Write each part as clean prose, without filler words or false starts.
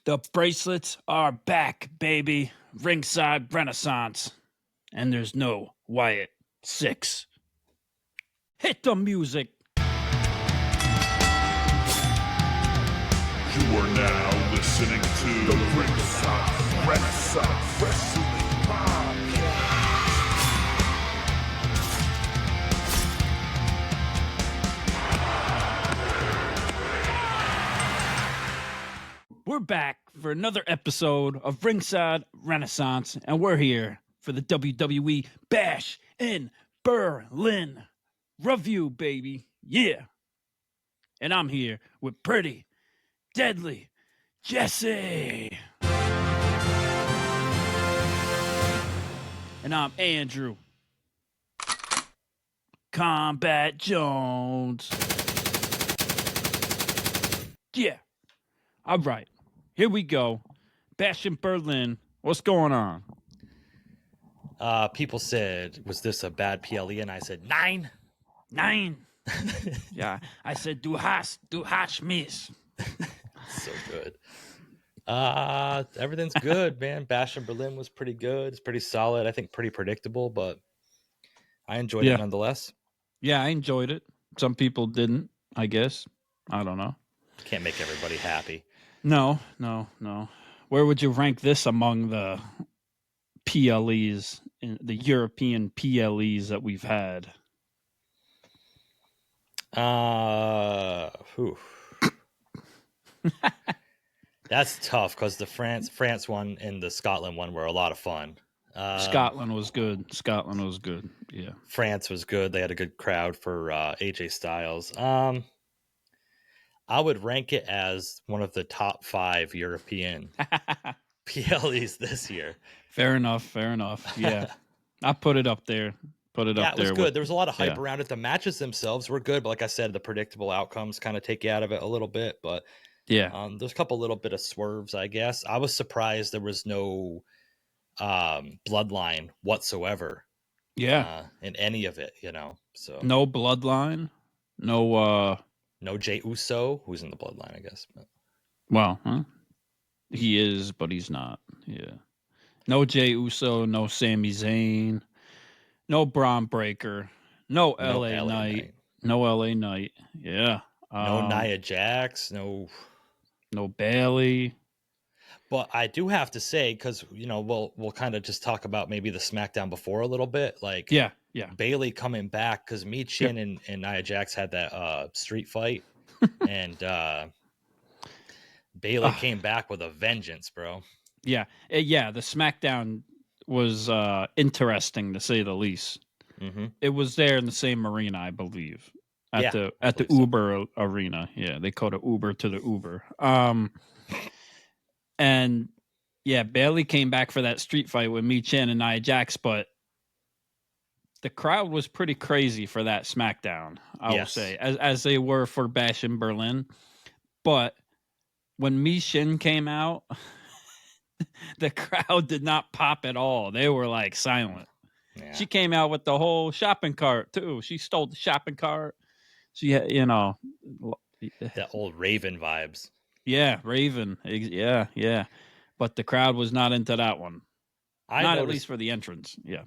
The bracelets are back, baby. Ringside Renaissance. And there's no Wyatt Six. Hit the music. You are now listening to the Ringside Renaissance Wrestling Podcast. We're back for another episode of Ringside Renaissance, and we're here for the WWE Bash in Berlin review, baby. Yeah. And I'm here with pretty, deadly Jesse. And I'm Andrew Kombat Jones. Yeah. All right. Here we go. Bash in Berlin. What's going on? People said, was this a bad PLE? And I said, 9. Yeah. I said, du hast mich. So good. Everything's good, man. Bash in Berlin was pretty good. It's pretty solid. I think pretty predictable, but I enjoyed it nonetheless. Yeah, I enjoyed it. Some people didn't, I guess. I don't know. Can't make everybody happy. No. Where would you rank this among the PLEs, the European PLEs that we've had? That's tough because the France one and the Scotland one were a lot of fun. Scotland was good. Yeah. France was good. They had a good crowd for AJ Styles. I would rank it as one of the top 5 European PLEs this year. Fair enough. Yeah. I put it up there. It was good. There was a lot of hype around it. The matches themselves were good, but like I said, the predictable outcomes kind of take you out of it a little bit. But yeah, there's a couple little bit of swerves, I guess. I was surprised there was no bloodline whatsoever. Yeah, in any of it, you know. So no bloodline, no Jey Uso, who's in the bloodline, I guess. But. Well, he is, but he's not. Yeah, no Jey Uso, no Sami Zayn. No Braun Breaker. No LA Knight. No LA Knight. Yeah. No Nia Jax. No Bailey. But I do have to say, because we'll kind of just talk about maybe the SmackDown before a little bit. Like Bailey coming back because Michin and Nia Jax had that street fight, and Bailey came back with a vengeance, bro. Yeah. The SmackDown was interesting to say the least. Mm-hmm. It was there in the same arena, I believe, at the Uber arena. Yeah, they called it Uber to the Uber. And yeah, Bailey came back for that street fight with Michin and Nia Jax, but the crowd was pretty crazy for that SmackDown. I will say, as they were for Bash in Berlin. But when Michin came out, the crowd did not pop at all. They were like silent. Yeah. She came out with the whole shopping cart too. She stole the shopping cart. She had, that old Raven vibes. Yeah, Raven. Yeah. But the crowd was not into that one. At least for the entrance. Yeah.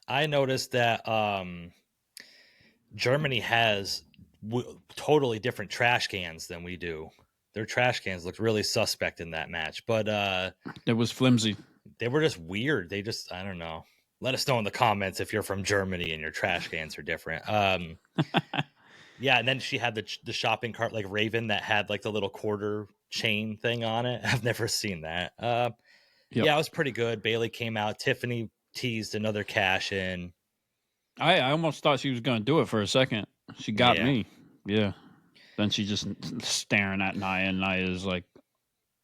I noticed that Germany has totally different trash cans than we do. Their trash cans looked really suspect in that match, but it was flimsy. They were just weird. I don't know. Let us know in the comments if you're from Germany and your trash cans are different. Yeah, and then she had the shopping cart like Raven that had like the little quarter chain thing on it. I've never seen that. Yeah, it was pretty good. Bailey came out. Tiffany teased another cash in. I almost thought she was going to do it for a second. She got me. Yeah. Then she just staring at Nia, and Nia is like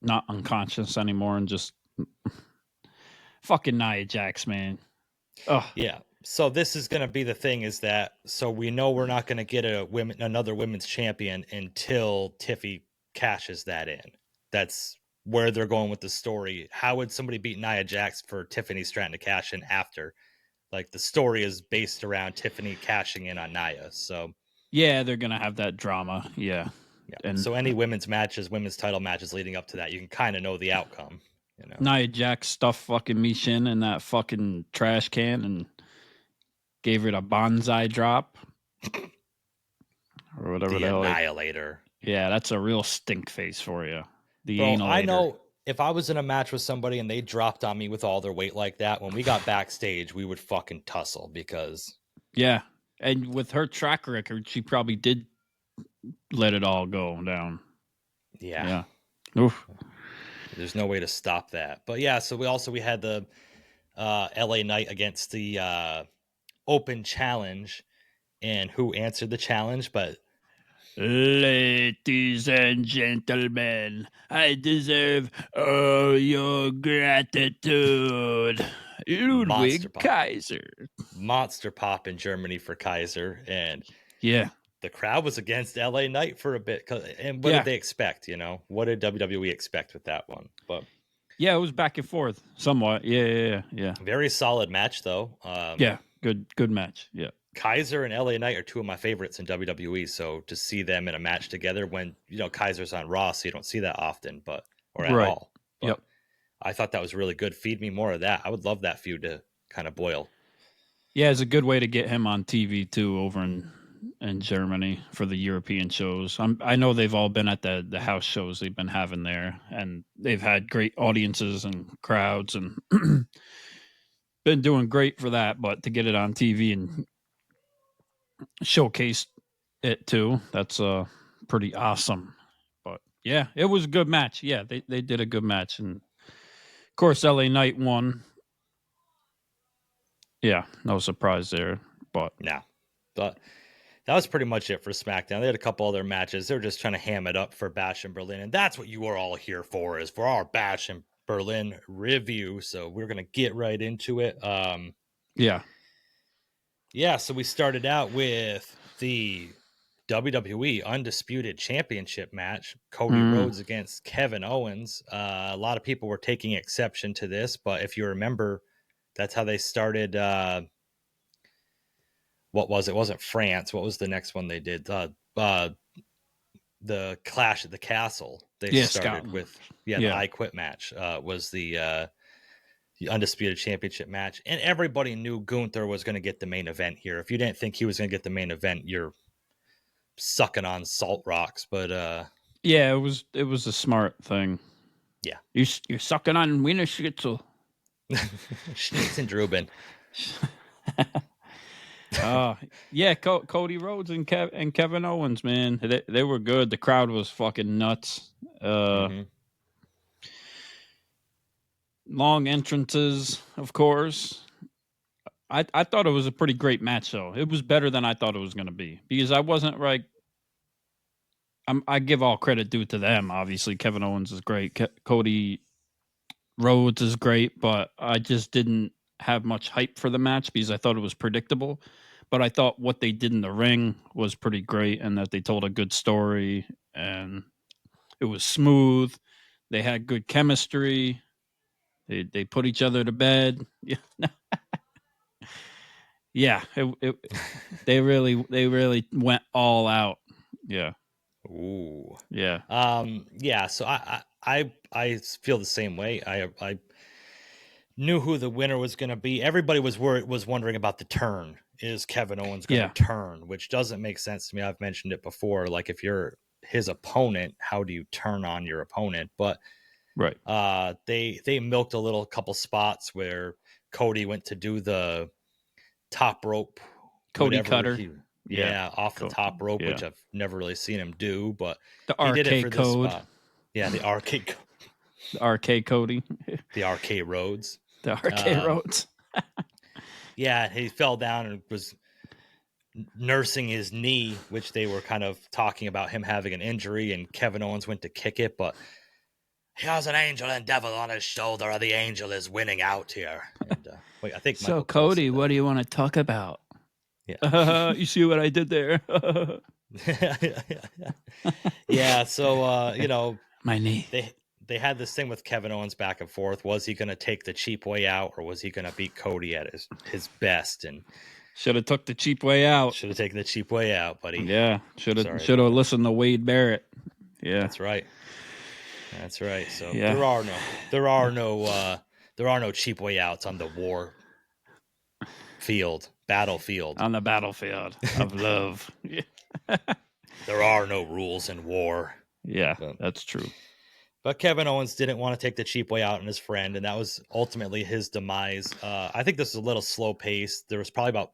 not unconscious anymore, and just fucking Nia Jax, man. Ugh. Yeah. So this is going to be the thing is that, so we know we're not going to get another women's champion until Tiffy cashes that in. That's where they're going with the story. How would somebody beat Nia Jax for Tiffany Stratton to cash in after? Like the story is based around Tiffany cashing in on Nia. So yeah, they're going to have that drama. Yeah. Yeah. And so any women's title matches leading up to that, you can kind of know the outcome. Nia Jax stuffed fucking Michin in that fucking trash can and gave it a bonsai drop or whatever the the hell. Annihilator. Yeah, that's a real stink face for you. The Bro, annihilator. I know if I was in a match with somebody and they dropped on me with all their weight like that, when we got backstage, we would fucking tussle because. Yeah, and with her track record, she probably did let it all go down. Yeah. Oof. There's no way to stop that. But yeah, so we had the LA Knight against the Open Challenge, and who answered the challenge? But ladies and gentlemen, I deserve all your gratitude. Ludwig Kaiser. Monster Pop in Germany for Kaiser, and yeah, the crowd was against LA Knight for a bit. And what did they expect? What did WWE expect with that one? But yeah, it was back and forth somewhat. Yeah. Very solid match though. Yeah, good match. Yeah. Kaiser and LA Knight are two of my favorites in WWE. So to see them in a match together when Kaiser's on Raw, so you don't see that often, or at all. But yep. I thought that was really good. Feed me more of that. I would love that feud to kind of boil. Yeah, it's a good way to get him on TV too over in Germany for the European shows. I know they've all been at the house shows they've been having there, and they've had great audiences and crowds and been doing great for that. But to get it on TV and showcase it too, that's pretty awesome. But yeah, it was a good match. Yeah, they did a good match, and of course LA Knight won. Yeah, no surprise there. But that was pretty much it for SmackDown. They had a couple other matches. They were just trying to ham it up for Bash in Berlin, and that's what you are all here for, is for our Bash in Berlin review. So we're gonna get right into it. So we started out with the WWE Undisputed Championship match, Cody Rhodes against Kevin Owens. A lot of people were taking exception to this, but if you remember, that's how they started. What was it? It wasn't France. What was the next one they did? The Clash at the Castle. They started Scotland. with the I Quit match. Was the Undisputed Championship match, and everybody knew Gunther was going to get the main event here. If you didn't think he was going to get the main event, you're sucking on salt rocks. But it was a smart thing. Yeah, you're sucking on Wiener Schnitzel. Schnitzendruben. Cody Rhodes and Kevin Owens, man, they were good. The crowd was fucking nuts. Long entrances, of course. I thought it was a pretty great match, though. It was better than I thought it was going to be, because I wasn't like. I give all credit due to them. Obviously, Kevin Owens is great. Cody Rhodes is great, but I just didn't have much hype for the match because I thought it was predictable. But I thought what they did in the ring was pretty great, and that they told a good story, and it was smooth. They had good chemistry. They put each other to bed. Yeah, they really went all out. Yeah. Ooh. Yeah. So I feel the same way. I knew who the winner was going to be. Everybody was wondering about the turn. Is Kevin Owens going to turn? Which doesn't make sense to me. I've mentioned it before. Like, if you're his opponent, how do you turn on your opponent? But right. They milked a couple spots where Cody went to do the top rope, Cody cutter. Off the top rope, which I've never really seen him do, but the he did it for code. This spot. Yeah, the arcade code. The RK Cody. The RK Rhodes. The RK Rhodes. Yeah, he fell down and was nursing his knee, which they were kind of talking about him having an injury, and Kevin Owens went to kick it, but he has an angel and devil on his shoulder, or the angel is winning out here. And, I think so. Michael Cody, what do you want to talk about? Yeah, you see what I did there? Yeah. So my knee. They had this thing with Kevin Owens back and forth. Was he going to take the cheap way out, or was he going to beat Cody at his best? And Should have took the cheap way out. Should have taken the cheap way out, buddy. Yeah, should have listened to Wade Barrett. Yeah, that's right. That's right. So yeah. there are no cheap way outs on the battlefield. On the battlefield of love. There are no rules in war. Yeah, that's true. But Kevin Owens didn't want to take the cheap way out on his friend, and that was ultimately his demise. I think this is a little slow paced. There was probably about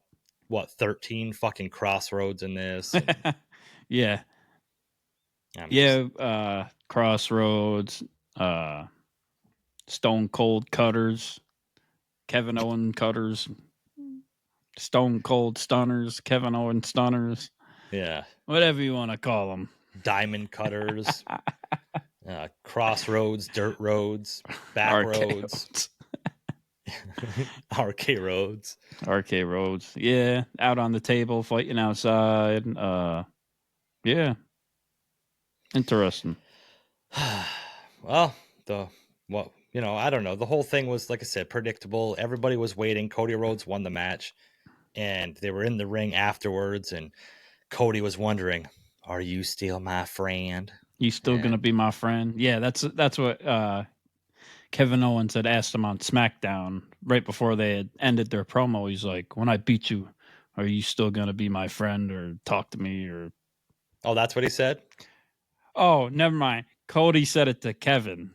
13 fucking crossroads in this. Yeah. Crossroads, Stone Cold Cutters, Kevin Owens Cutters, Stone Cold Stunners, Kevin Owens Stunners. Yeah. Whatever you want to call them. Diamond Cutters, Crossroads, Dirt Roads, Back Roads. RK Roads. RK Roads. Yeah. Out on the table, fighting outside. Yeah. Interesting. Well, I don't know. The whole thing was, like I said, predictable. Everybody was waiting. Cody Rhodes won the match, and they were in the ring afterwards, and Cody was wondering, are you still my friend? You still going to be my friend? Yeah, that's what Kevin Owens had asked him on SmackDown right before they had ended their promo. He's like, when I beat you, are you still going to be my friend or talk to me? Or Oh, that's what he said? Oh, never mind. Cody said it to Kevin.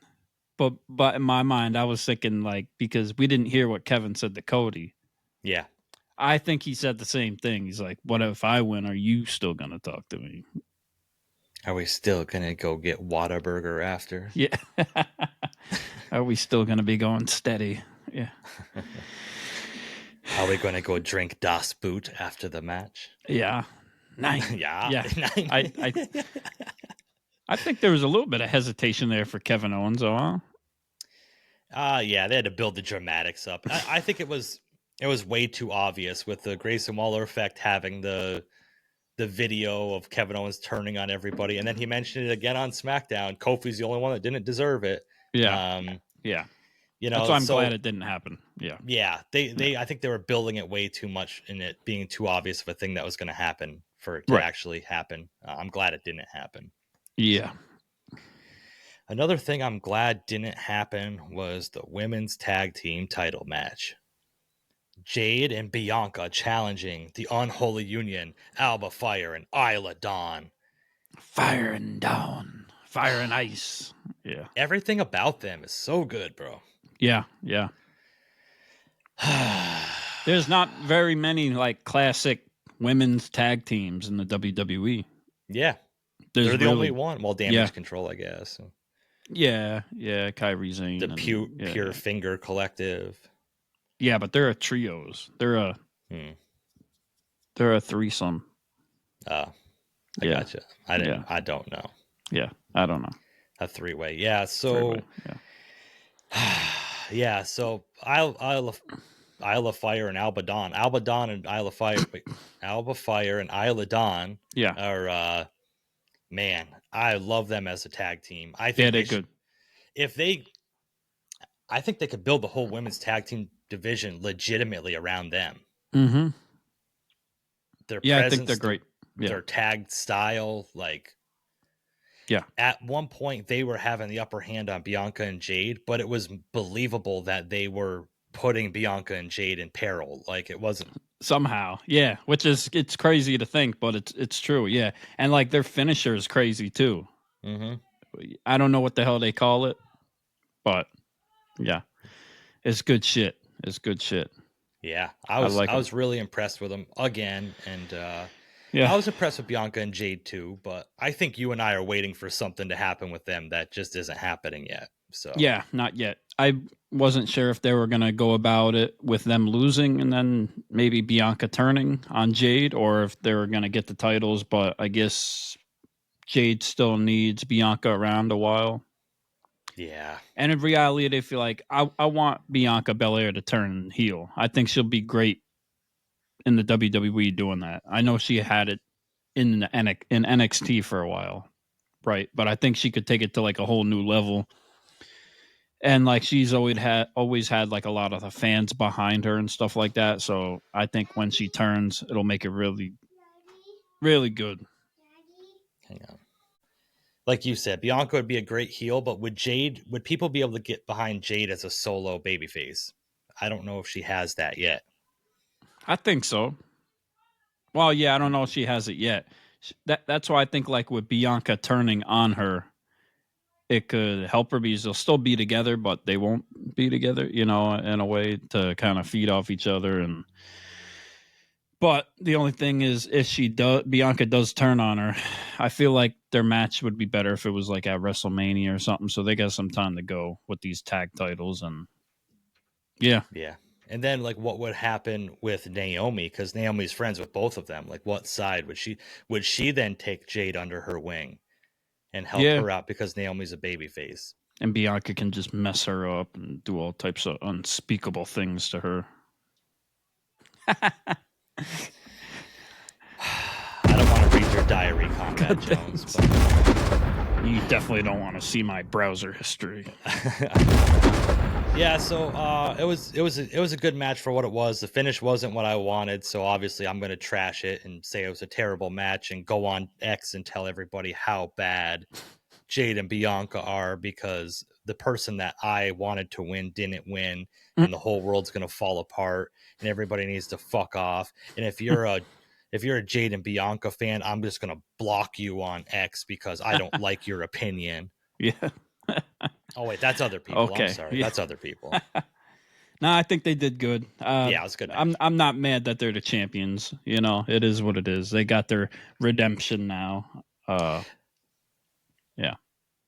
But in my mind, I was thinking, like, because we didn't hear what Kevin said to Cody. Yeah. I think he said the same thing. He's like, what if I win? Are you still going to talk to me? Are we still going to go get Whataburger after? Yeah. Are we still going to be going steady? Yeah. Are we going to go drink Das Boot after the match? Yeah. Nice. Yeah. I think there was a little bit of hesitation there for Kevin Owens, though. Yeah, they had to build the dramatics up. I think it was way too obvious with the Grayson Waller effect having the video of Kevin Owens turning on everybody, and then he mentioned it again on SmackDown. Kofi's the only one that didn't deserve it. Yeah, yeah. That's why I'm glad it didn't happen. Yeah. They I think they were building it way too much, and it being too obvious of a thing that was going to happen for it to actually happen. I'm glad it didn't happen. Yeah. Another thing I'm glad didn't happen was the women's tag team title match. Jade and Bianca challenging the Unholy Union, Alba Fire and Isla Dawn. Fire and Dawn. Fire and Ice. Yeah. Everything about them is so good, bro. Yeah. There's not very many like classic women's tag teams in the WWE. Yeah. They're the only one. Well, Damage Control, I guess. Yeah. Kairi Sane. The Pure Finger Collective. Yeah, but they're a trios. They're a threesome. I gotcha. I don't know. Yeah, I don't know. A three-way. Yeah, so yeah, so Isla Fire and Alba Dawn. Alba Dawn and Isla Fire. Alba Fire and Isla Dawn. Yeah. Are man, I love them as a tag team. I think they're good. I think they could build the whole women's tag team division legitimately around them. Mm-hmm. Their presence, I think they're great. Their tag style, like, at one point they were having the upper hand on Bianca and Jade, but it was believable that they were putting Bianca and Jade in peril. Like, it wasn't somehow, which is, it's crazy to think, but it's true, and like their finisher is crazy too. Mm-hmm. I don't know what the hell they call it, but it's good shit. Yeah, I was really impressed with them again, and I was impressed with Bianca and Jade too. But I think you and I are waiting for something to happen with them that just isn't happening yet. So not yet. I wasn't sure if they were going to go about it with them losing and then maybe Bianca turning on Jade, or if they were going to get the titles. But I guess Jade still needs Bianca around a while. Yeah. And in reality, they feel like I want Bianca Belair to turn heel. I think she'll be great in the WWE doing that. I know she had it in NXT for a while, right? But I think she could take it to like a whole new level. And like she's always had like a lot of the fans behind her and stuff like that. So I think when she turns, it'll make it really, really good. Hang on. Like you said, Bianca would be a great heel, but would people be able to get behind Jade as a solo babyface? I don't know if she has that yet. I think so. Well, yeah, I don't know if she has it yet. That's why I think like with Bianca turning on her, it could help her because they'll still be together, but they won't be together, in a way to kind of feed off each other. But the only thing is, if Bianca does turn on her, I feel like their match would be better if it was like at WrestleMania or something. So they got some time to go with these tag titles, and yeah. And then like what would happen with Naomi? Because Naomi's friends with both of them. Like what side would she then take Jade under her wing and help her out because Naomi's a babyface? And Bianca can just mess her up and do all types of unspeakable things to her. I don't want to read your diary, Kombat Jones. But... You definitely don't want to see my browser history. Yeah, so it was a good match for what it was. The finish wasn't what I wanted, so obviously I'm going to trash it and say it was a terrible match and go on X and tell everybody how bad Jade and Bianca are because the person that I wanted to win didn't win, and the whole world's going to fall apart and everybody needs to fuck off. And if you're a Jade and Bianca fan, I'm just going to block you on X because I don't like your opinion. Yeah. Oh, wait, that's other people. Okay. I'm sorry. Yeah. That's other people. No, I think they did good. Yeah, it was good. I'm not mad that they're the champions. It is what it is. They got their redemption now. Yeah.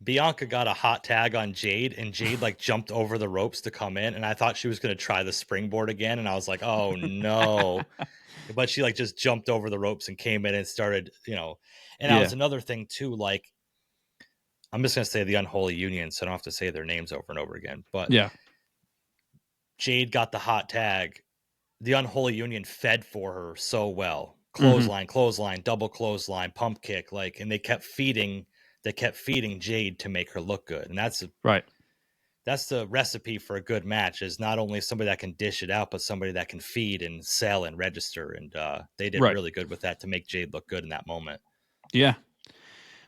Bianca got a hot tag on Jade, and Jade like jumped over the ropes to come in, and I thought she was going to try the springboard again, and I was like, oh no. But she like just jumped over the ropes and came in and started, and that was another thing too. Like, I'm just going to say the Unholy Union, so I don't have to say their names over and over again. But yeah, Jade got the hot tag. The Unholy Union fed for her so well. Clothesline, double clothesline, pump kick, and they kept feeding Jade to make her look good. And that's right. That's the recipe for a good match, is not only somebody that can dish it out, but somebody that can feed and sell and register. And they did really good with that to make Jade look good in that moment. Yeah.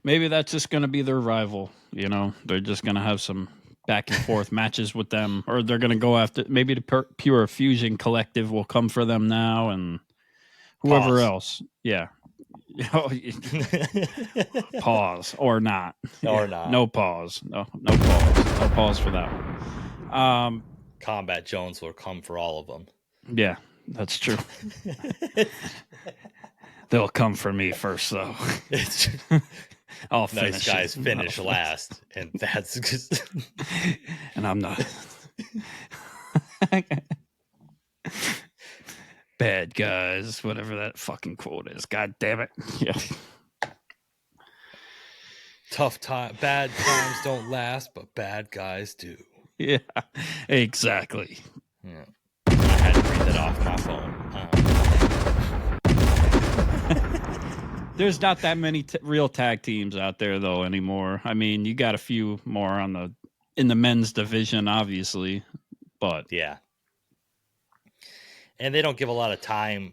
Maybe that's just going to be their rival. They're just going to have some back and forth matches with them, or they're going to go after, maybe the Pure Fusion Collective will come for them now, and whoever else. Yeah. Pause or not. No pause. No pause. No pause for that one. Kombat Jones will come for all of them. Yeah, that's true. They'll come for me first, though. I'll finish. Nice guys finish last, and that's just... and I'm not. Bad guys, whatever that fucking quote is. God damn it. Yeah. Bad times don't last, but bad guys do. Yeah, exactly. Yeah. I had to read that off my phone. There's not that many real tag teams out there though anymore. I mean, you got a few more in the men's division, obviously, but yeah. And they don't give a lot of time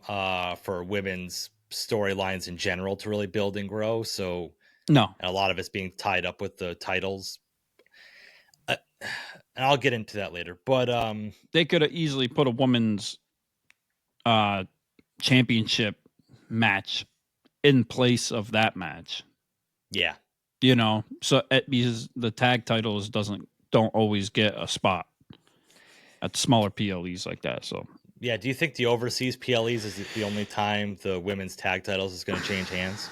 for women's storylines in general to really build and grow. So no, and a lot of it's being tied up with the titles. And I'll get into that later. But they could have easily put a women's championship match in place of that match. Yeah, so because the tag titles don't always get a spot at smaller PLEs like that. So. Yeah, do you think the overseas PLEs is the only time the women's tag titles is going to change hands?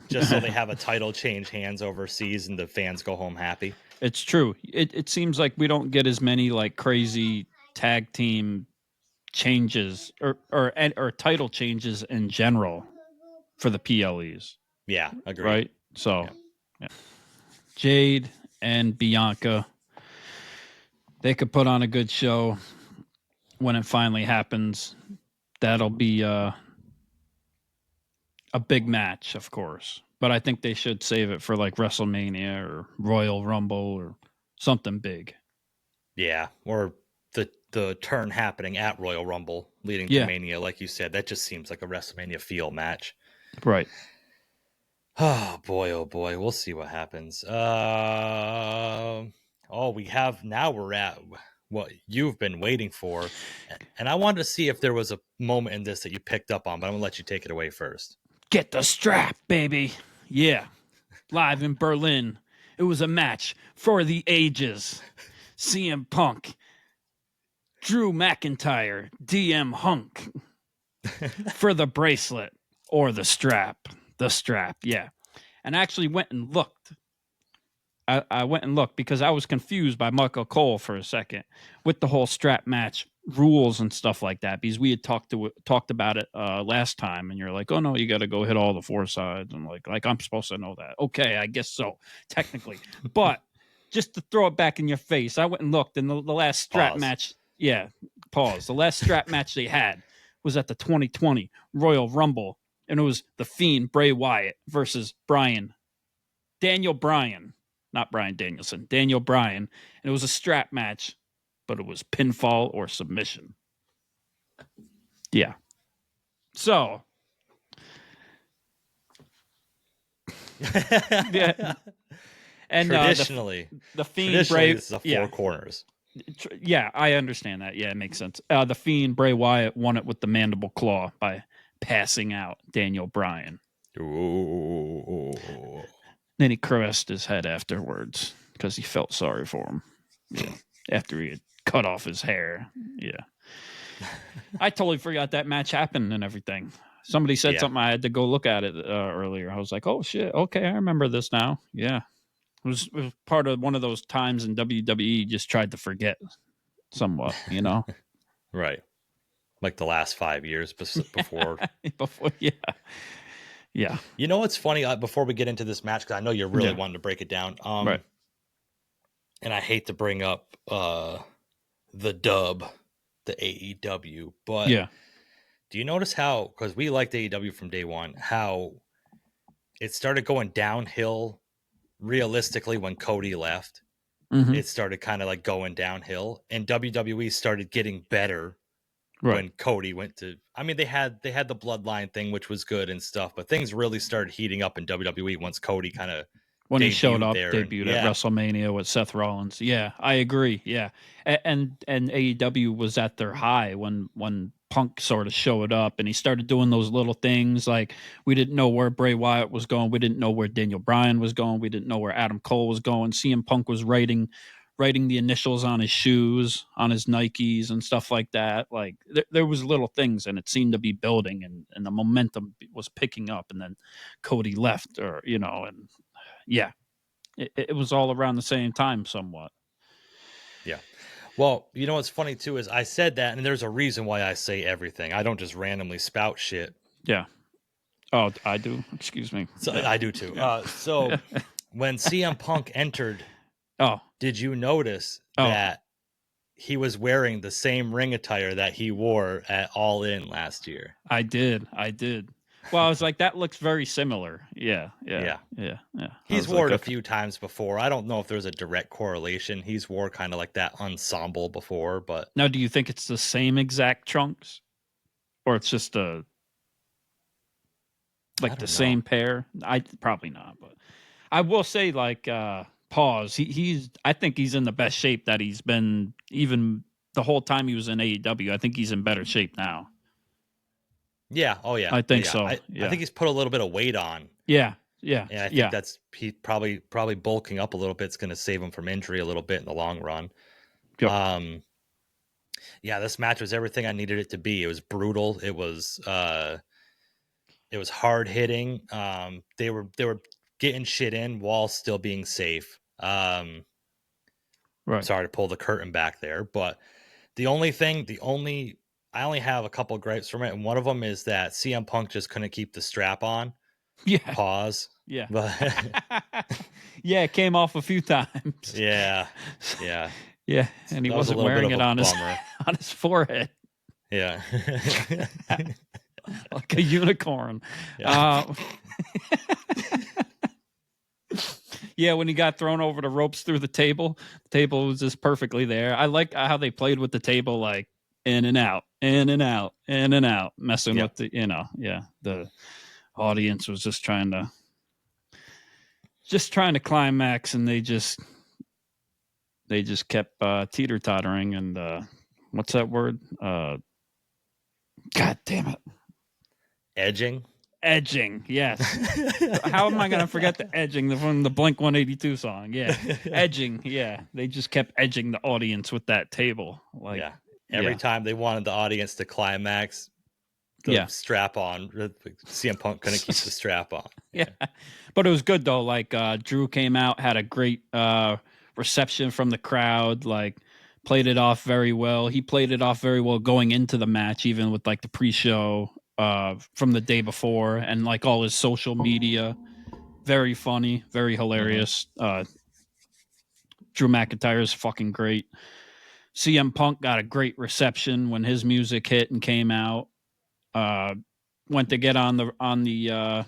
Just so they have a title change hands overseas and the fans go home happy? It's true. It seems like we don't get as many crazy tag team changes or title changes in general for the PLEs. Yeah, agreed. Right? So, yeah. Jade and Bianca, they could put on a good show. When it finally happens, that'll be a big match, of course. But I think they should save it for WrestleMania or Royal Rumble or something big. Yeah, or the turn happening at Royal Rumble leading to Mania, like you said, that just seems like a WrestleMania feel match. Right. Oh boy, we'll see what happens. We're at what you've been waiting for, and I wanted to see if there was a moment in this that you picked up on, but I'm gonna let you take it away first. Get the strap, baby. Yeah. Live in Berlin. It was a match for the ages. CM Punk, Drew McIntyre, DM Hunk for the bracelet or the strap. The strap, yeah. And I actually went and looked. I went and looked because I was confused by Michael Cole for a second with the whole strap match rules and stuff like that, because we had talked about it last time, and you're like, oh no, you got to go hit all the four sides, and like I'm supposed to know that. Okay, I guess so, technically. But just to throw it back in your face, I went and looked, and the last strap match, the last strap match they had was at the 2020 Royal Rumble, and it was The Fiend Bray Wyatt versus Daniel Bryan. Not Bryan Danielson, Daniel Bryan. And it was a strap match, but it was pinfall or submission. Yeah. So. Yeah. And traditionally, the Fiend Bray. This is a four corners. Yeah, I understand that. Yeah, it makes sense. The Fiend Bray Wyatt won it with the mandible claw by passing out Daniel Bryan. Ooh. Then he caressed his head afterwards because he felt sorry for him. Yeah. After he had cut off his hair. Yeah. I totally forgot that match happened and everything. Somebody said something. I had to go look at it earlier. I was like, oh, shit. Okay, I remember this now. Yeah. It was part of one of those times in WWE just tried to forget somewhat, you know? Right. Like the last 5 years before. Yeah. Yeah. You know what's funny? Before we get into this match, because I know you're really wanting to break it down. Right. And I hate to bring up the dub, the AEW, but do you notice how, because we liked AEW from day one, how it started going downhill realistically when Cody left? Mm-hmm. It started kind of like going downhill, and WWE started getting better. Right. When Cody went to, I mean, they had the bloodline thing, which was good and stuff, but things really started heating up in WWE once Cody kind of he showed up, debuted at WrestleMania with Seth Rollins. Yeah, I agree. Yeah, and AEW was at their high when Punk sort of showed up, and he started doing those little things like we didn't know where Bray Wyatt was going, we didn't know where Daniel Bryan was going, we didn't know where Adam Cole was going. CM Punk was writing the initials on his shoes, on his Nikes and stuff like that. Like there was little things, and it seemed to be building, and the momentum was picking up, and then Cody left, or, you know, and yeah, it was all around the same time somewhat. Yeah. Well, you know, what's funny too, is I said that, and there's a reason why I say everything. I don't just randomly spout shit. Yeah. Oh, I do. Excuse me. So I do too. So when CM Punk entered, did you notice that he was wearing the same ring attire that he wore at All In last year? I did. Well, I was like, that looks very similar. Yeah. He's worn it a few times before. I don't know if there's a direct correlation. He's wore kind of like that ensemble before, but now, do you think it's the same exact trunks, or it's just the same pair? I probably not, but I will say, like, pause. I think he's in the best shape that he's been even the whole time he was in AEW. I think he's in better shape now. Yeah. Oh yeah. I think so. I think he's put a little bit of weight on. Yeah. And I think that's he probably bulking up a little bit. It's going to save him from injury a little bit in the long run. Yep. This match was everything I needed it to be. It was brutal. It was hard hitting. They were getting shit in while still being safe. Right. Sorry to pull the curtain back there, but I only have a couple gripes from it, and one of them is that CM Punk just couldn't keep the strap on. Yeah. Pause. Yeah. But yeah, it came off a few times. Yeah. Yeah, and he wasn't wearing it on his forehead. Yeah. Like a unicorn. Yeah. Yeah, when he got thrown over the ropes through the table was just perfectly there. I like how they played with the table, like in and out, in and out, in and out, messing with the, the audience was just trying to climax, and they just kept teeter tottering, and what's that word? God damn it, edging. Yes. How am I going to forget the edging from the Blink 182 song? Yeah, edging. Yeah, they just kept edging the audience with that table. Like, every time they wanted the audience to climax, the strap on. CM Punk couldn't keep the strap on. Yeah, but it was good though. Like Drew came out, had a great reception from the crowd. Like played it off very well. He played it off very well going into the match, even with like the pre-show from the day before, and like all his social media. Very funny, very hilarious. Drew McIntyre is fucking great. CM Punk got a great reception when his music hit and came out. Went to get on the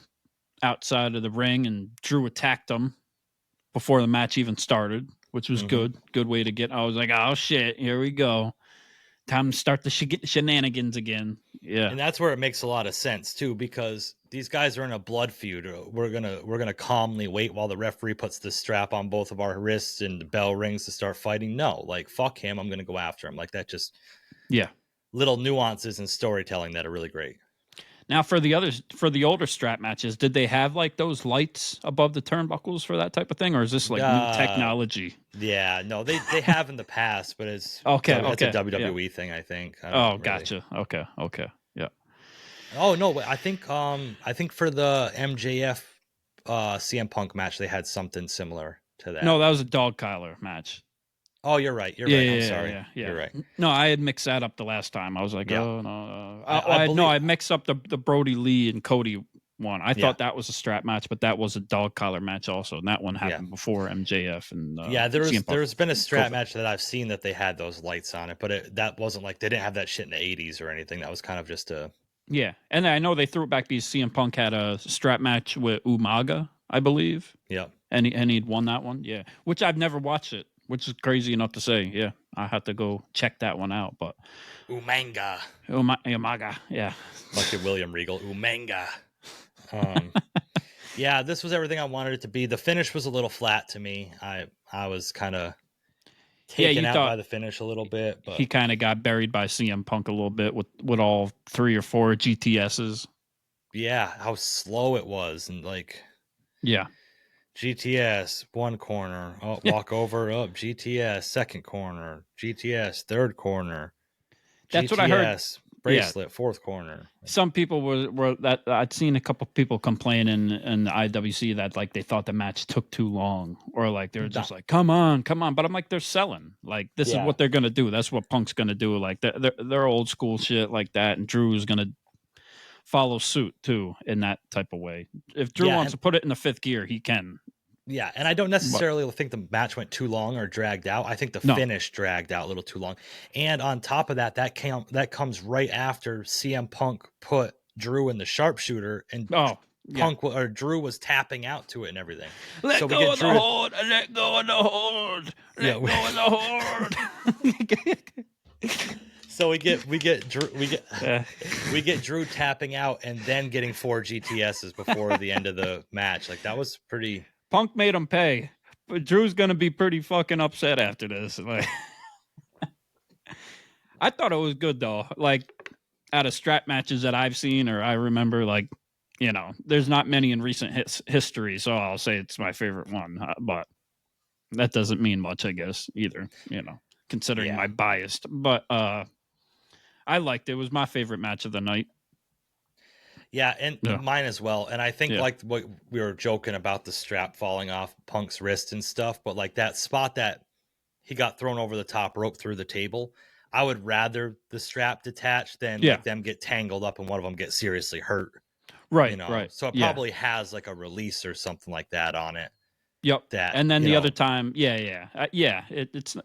outside of the ring, and Drew attacked him before the match even started, which was good. Good way to get. I was like, oh shit, here we go. Time to start the shenanigans again. Yeah, and that's where it makes a lot of sense too, because these guys are in a blood feud. We're gonna calmly wait while the referee puts the strap on both of our wrists and the bell rings to start fighting. No, like fuck him. I'm gonna go after him. Like that. Just little nuances in storytelling that are really great. Now for the older strap matches, did they have like those lights above the turnbuckles for that type of thing, or is this like new technology? Yeah, no, they have in the past, but it's a WWE thing, I think. Gotcha. Okay, yeah. Oh no, I think for the MJF CM Punk match, they had something similar to that. No, that was a dog collar match. Oh, you're right. I'm sorry. Yeah. You're right. No, I had mixed that up the last time. I was like, oh no. I mixed up the Brody Lee and Cody one. I thought that was a strap match, but that was a dog collar match also, and that one happened before MJF and there's been a strap match that I've seen that they had those lights on it, but that wasn't like they didn't have that shit in the 80s or anything. That was kind of just a and I know they threw it back because CM Punk had a strap match with Umaga, I believe. Yeah, and he'd won that one. Yeah, which I've never watched it. Which is crazy enough to say. Yeah, I had to go check that one out. But Umaga, yeah. Like William Regal, Umaga. Yeah, this was everything I wanted it to be. The finish was a little flat to me. I was kind of taken out by the finish a little bit. But he kind of got buried by CM Punk a little bit with all 3 or 4 GTSs. Yeah, how slow it was, and like GTS, one corner, walk over, up, GTS, second corner, GTS, third corner. That's GTS, what I heard. Bracelet, fourth corner. Some people were that I'd seen a couple people complaining in the IWC that like they thought the match took too long, or like they're just like, come on. But I'm like, they're selling. Like this is what they're gonna do. That's what Punk's gonna do. Like they're old school shit like that, and Drew's gonna follow suit too in that type of way. If Drew wants to put it in the 5th gear, he can. Yeah, and I don't necessarily think the match went too long or dragged out. I think the finish dragged out a little too long. And on top of that, that comes right after CM Punk put Drew in the sharpshooter, and Drew was tapping out to it and everything. Let go of the hold. Let go of the hold. Let go of the hold. So we get Drew tapping out and then getting 4 GTSs before the end of the match. Like that was pretty. Punk made him pay, but Drew's gonna be pretty fucking upset after this. Like, I thought it was good though. Like, out of strap matches that I've seen or I remember, like, there's not many in recent history, so I'll say it's my favorite one. But that doesn't mean much, I guess, either. Considering my bias. But I liked it. It was my favorite match of the night. Yeah, and mine as well. And I think like what we were joking about the strap falling off Punk's wrist and stuff, but like that spot that he got thrown over the top rope through the table, I would rather the strap detach than like them get tangled up and one of them get seriously hurt. Right, right. So it probably has like a release or something like that on it. Yep. That, and then the other time, it's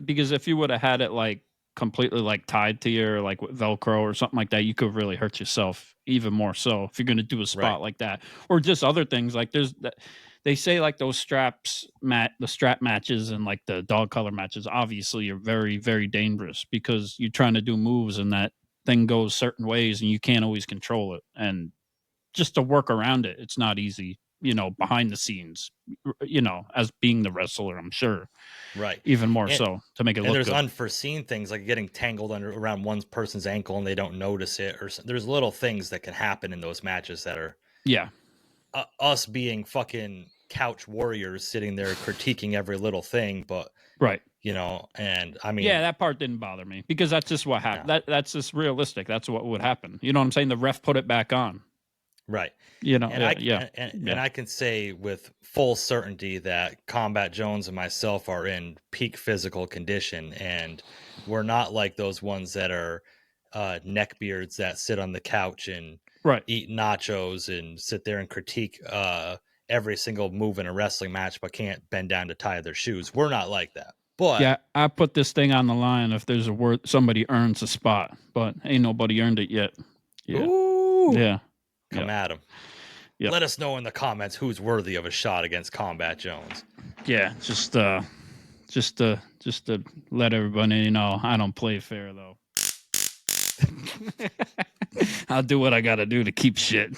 because if you would have had it like completely like tied to your like Velcro or something like that, you could really hurt yourself even more so if you're going to do a spot like that, or just other things like they say like those the strap matches and like the dog collar matches obviously are very, very dangerous because you're trying to do moves and that thing goes certain ways and you can't always control it. And just to work around it, it's not easy, behind the scenes, as being the wrestler, I'm sure. Right. Even more so to make it look there's good. Unforeseen things like getting tangled around one person's ankle and they don't notice it, or there's little things that can happen in those matches that are us being fucking couch warriors sitting there critiquing every little thing, but right. And I mean, that part didn't bother me because that's just what happened. Yeah. That's just realistic. That's what would happen. You know what I'm saying? The ref put it back on. Right. And I can say with full certainty that Kombat Jones and myself are in peak physical condition, and we're not like those ones that are neckbeards that sit on the couch and eat nachos and sit there and critique every single move in a wrestling match but can't bend down to tie their shoes. We're not like that. But yeah, I put this thing on the line if there's a word somebody earns a spot, but ain't nobody earned it yet. Yeah. Ooh. Yeah. Come at him. Yep. Let us know in the comments who's worthy of a shot against Kombat Jones. Yeah, just to let everybody know I don't play fair though. I'll do what I got to do to keep shit.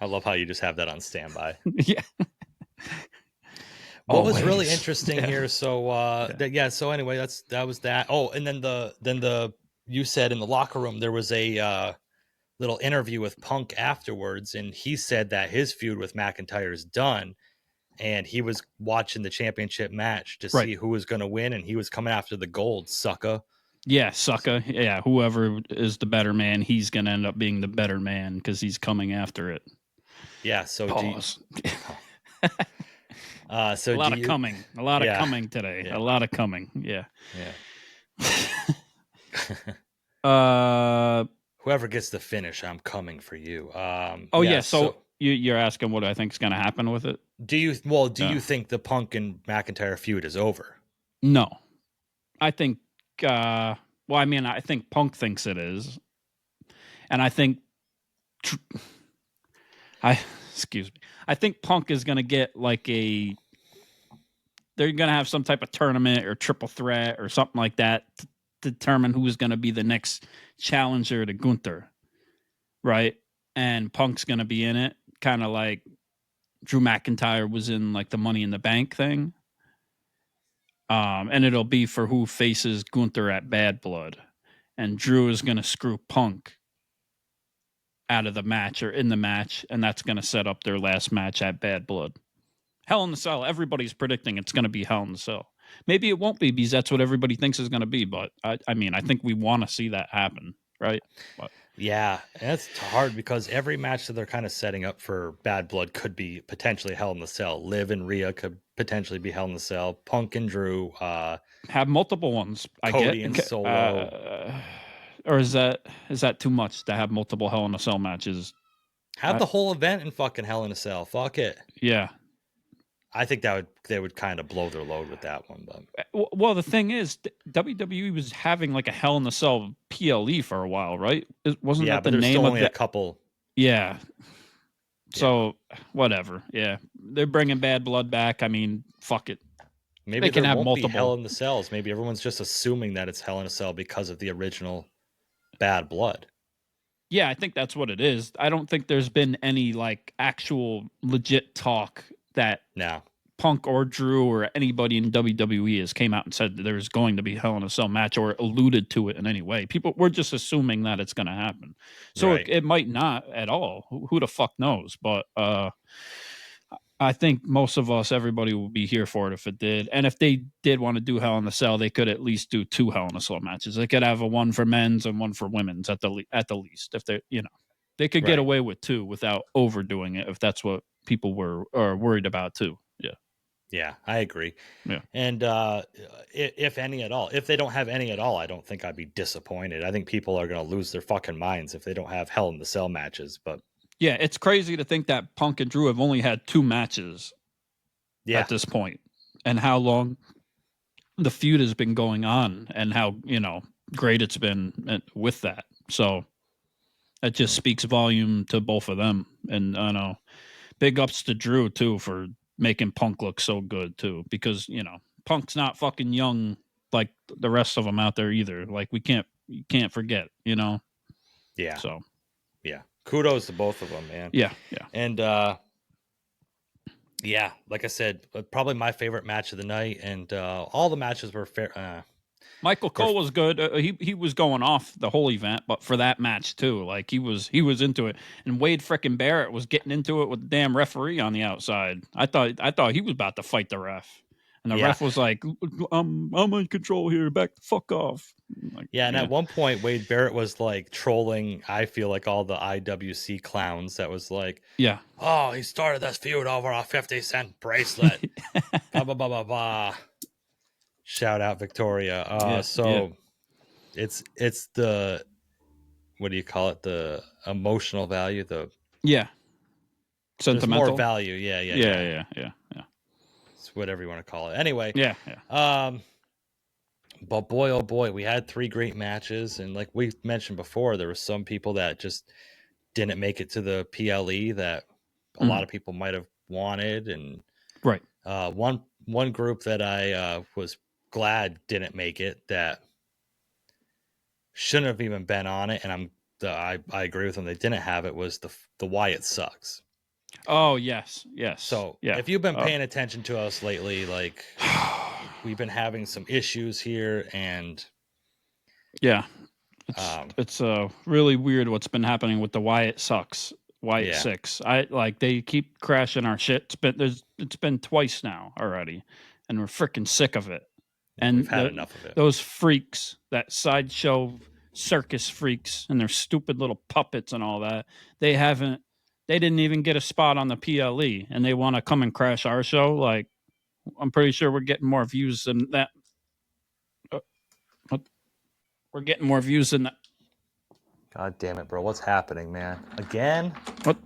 I love how you just have that on standby. Yeah. What was really interesting here? So so anyway, that was that. Oh, and then you said in the locker room there was a little interview with Punk afterwards, and he said that his feud with McIntyre is done, and he was watching the championship match to see who was going to win, and he was coming after the gold, sucker. Yeah, sucker. Yeah, whoever is the better man, he's going to end up being the better man because he's coming after it. Yeah, so pause. So a lot of coming today. Yeah. A lot of coming. Yeah. Whoever gets the finish, I'm coming for you. So you're asking what I think is going to happen with it? Do you think the Punk and McIntyre feud is over? No. I think I think Punk thinks it is. And I think I think Punk is going to get like they're going to have some type of tournament or triple threat or something like that to determine who's going to be the next challenger to Gunther, right? And Punk's going to be in it, kind of like Drew McIntyre was in like the Money in the Bank thing. And it'll be for who faces Gunther at Bad Blood. And Drew is going to screw Punk out of the match or in the match, and that's going to set up their last match at Bad Blood. Hell in the Cell. Everybody's predicting it's going to be Hell in the Cell. Maybe it won't be because that's what everybody thinks is going to be, but I think we want to see that happen, right? But yeah, it's hard because every match that they're kind of setting up for Bad Blood could be potentially Hell in the Cell. Liv and Rhea could potentially be Hell in the Cell. Punk and Drew have multiple ones. Cody and Solo. Or is that too much to have multiple Hell in a Cell matches? Have the whole event in fucking Hell in a Cell. Fuck it. Yeah. I think they would kind of blow their load with that one. But well, the thing is, WWE was having like a Hell in a Cell PLE for a while, right? Wasn't that the name of a couple? Yeah. So whatever. Yeah, they're bringing Bad Blood back. I mean, fuck it. Maybe they can have multiple Hell in the Cells. Maybe everyone's just assuming that it's Hell in a Cell because of the original Bad Blood. Yeah, I think that's what it is. I don't think there's been any like actual legit talk that Punk or Drew or anybody in WWE has came out and said that there's going to be Hell in a Cell match or alluded to it in any way. We're just assuming that it's going to happen. So it might not at all. Who the fuck knows? But I think most of us, everybody will be here for it if it did. And if they did want to do Hell in a Cell, they could at least do 2 Hell in a Cell matches. They could have a one for men's and one for women's at the least. If they, they could get away with 2 without overdoing it. If that's what people are worried about too. Yeah, I agree. Yeah. And if any at all, if they don't have any at all, I don't think I'd be disappointed. I think people are going to lose their fucking minds if they don't have Hell in the Cell matches. But yeah, it's crazy to think that Punk and Drew have only had 2 matches at this point, and how long the feud has been going on, and how great it's been with that. So that just speaks volume to both of them. And I know big ups to Drew too for making Punk look so good too, because Punk's not fucking young like the rest of them out there either. Like you can't forget, Yeah. So yeah, kudos to both of them, man. yeah. And yeah, like I said, probably my favorite match of the night, and all the matches were fair. Michael Cole was good. He was going off the whole event, but for that match too, like he was into it. And Wade frickin' Barrett was getting into it with the damn referee on the outside. I thought he was about to fight the ref, and the ref was like, "I'm in control here. Back the fuck off." Like, and at one point, Wade Barrett was like trolling. I feel like all the IWC clowns. That was like, yeah, oh, he started this feud over a 50-cent bracelet. Blah blah blah blah blah. Shout out Victoria. It's the, what do you call it? The emotional value. Sentimental. More value. Yeah. It's whatever you want to call it. Anyway. Yeah. But boy, oh boy, we had 3 great matches, and like we mentioned before, there were some people that just didn't make it to the PLE that a lot of people might have wanted, and right. One group that I was glad didn't make it, that shouldn't have even been on it, and I agree with them. They didn't have it, was the Wyatt Sucks. Oh yes. So yeah. If you've been paying attention to us lately, like we've been having some issues here, and yeah, it's really weird what's been happening with the Wyatt Six. They keep crashing our shit. It's been twice now already, and we're freaking sick of it. And we've had enough of it. Those freaks, that sideshow circus freaks, and their stupid little puppets and all that. They didn't even get a spot on the PLE, and they want to come and crash our show. Like, I'm pretty sure we're getting more views than that. We're getting more views than that. God damn it, bro. What's happening, man? Again? What?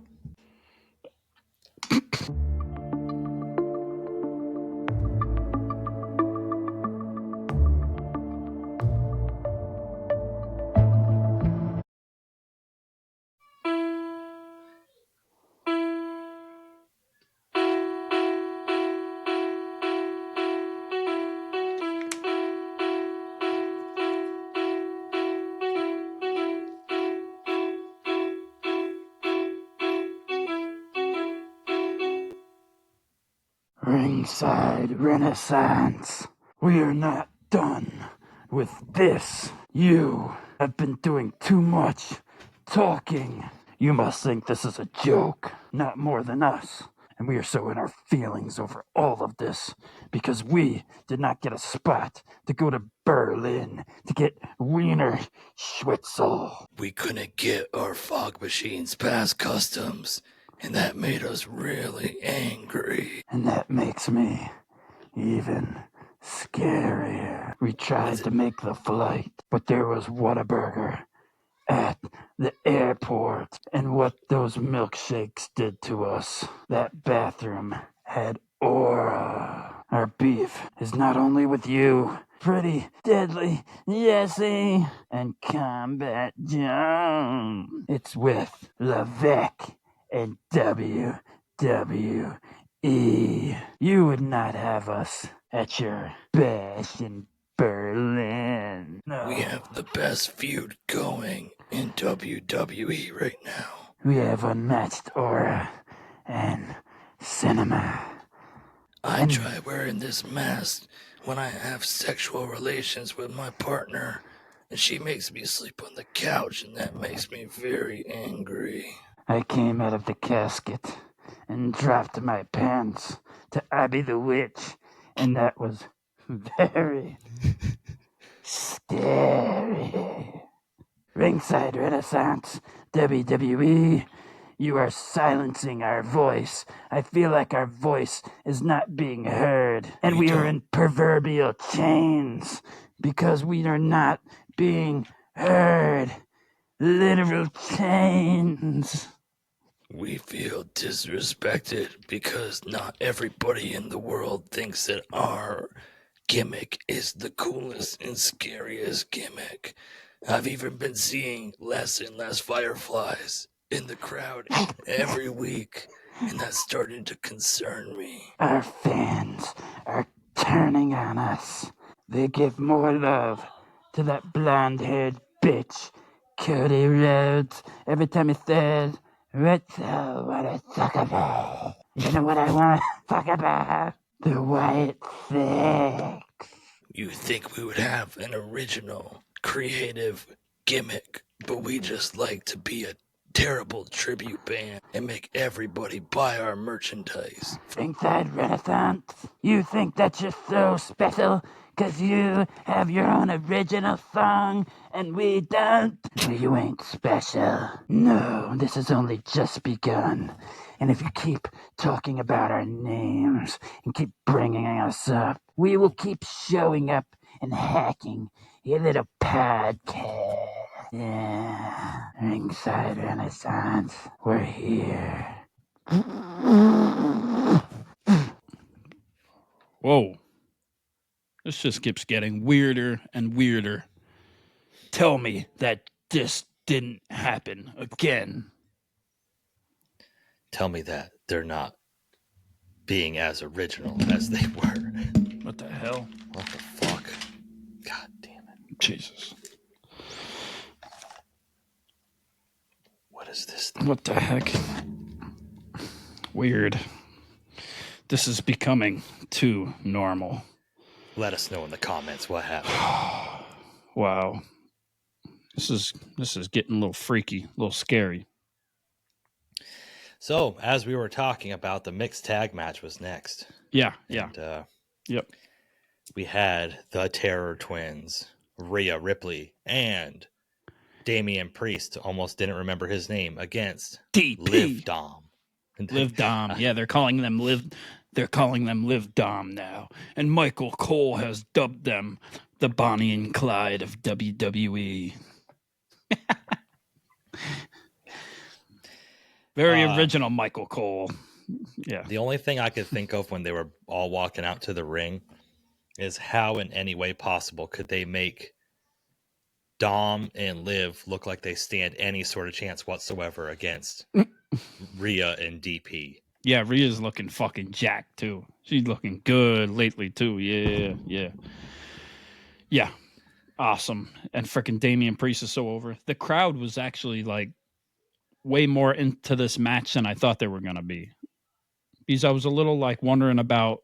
Ringside Renaissance. We are not done with this. You have been doing too much talking. You must think this is a joke, not more than us. And we are so in our feelings over all of this because we did not get a spot to go to Berlin to get Wiener Schnitzel. We couldn't get our fog machines past customs, and that made us really angry. And that makes me even scarier. We tried to make the flight, but there was Whataburger at the airport. And what those milkshakes did to us. That bathroom had aura. Our beef is not only with you, Pretty Deadly Jesse, and Kombat Jones. It's with Levesque and WWE. You would not have us at your bash in Berlin. No. We have the best feud going in WWE right now. We have unmatched aura and cinema. I try wearing this mask when I have sexual relations with my partner, and she makes me sleep on the couch, and that makes me very angry. I came out of the casket and dropped my pants to Abby the Witch, and that was very scary. Ringside Renaissance, WWE, you are silencing our voice. I feel like our voice is not being heard, and we are in proverbial chains because we are not being heard. Literal chains. We feel disrespected because not everybody in the world thinks that our gimmick is the coolest and scariest gimmick. I've even been seeing less and less fireflies in the crowd every week. and that's starting to concern me. Our fans are turning on us. They give more love to that blonde-haired bitch, Cody Rhodes. Every time he says, "What's what I talk about?" You know what I want to talk about? The Wyatt Six. You think we would have an original, creative gimmick, but we just like to be a terrible tribute band and make everybody buy our merchandise. Ringside Renaissance? You think that you're so special because you have your own original song and we don't? Well, you ain't special. No, this has only just begun. And if you keep talking about our names and keep bringing us up, we will keep showing up and hacking your little podcast. Yeah, Ringside Renaissance, we're here. Whoa. This just keeps getting weirder and weirder. Tell me that this didn't happen again. Tell me that they're not being as original as they were. What the hell? What the fuck? God damn it. Jesus. What is this? What the heck? Weird. This is becoming too normal. Let us know in the comments what happened. Wow. This is getting a little freaky, a little scary. So, as we were talking about, the mixed tag match was next. Yeah. And, Yep. we had the Terror Twins, Rhea Ripley, and Damian Priest, almost didn't remember his name, against DP. Liv Dom. Liv Dom. Yeah, they're calling them Liv Dom now. And Michael Cole has dubbed them the Bonnie and Clyde of WWE. Very original Michael Cole. Yeah. The only thing I could think of when they were all walking out to the ring is how in any way possible could they make Dom and Liv look like they stand any sort of chance whatsoever against Rhea and DP. Yeah, Rhea's looking fucking jacked too. She's looking good lately too. Yeah. Awesome. And freaking Damian Priest is so over. The crowd was actually like way more into this match than I thought they were going to be. Because I was a little like wondering about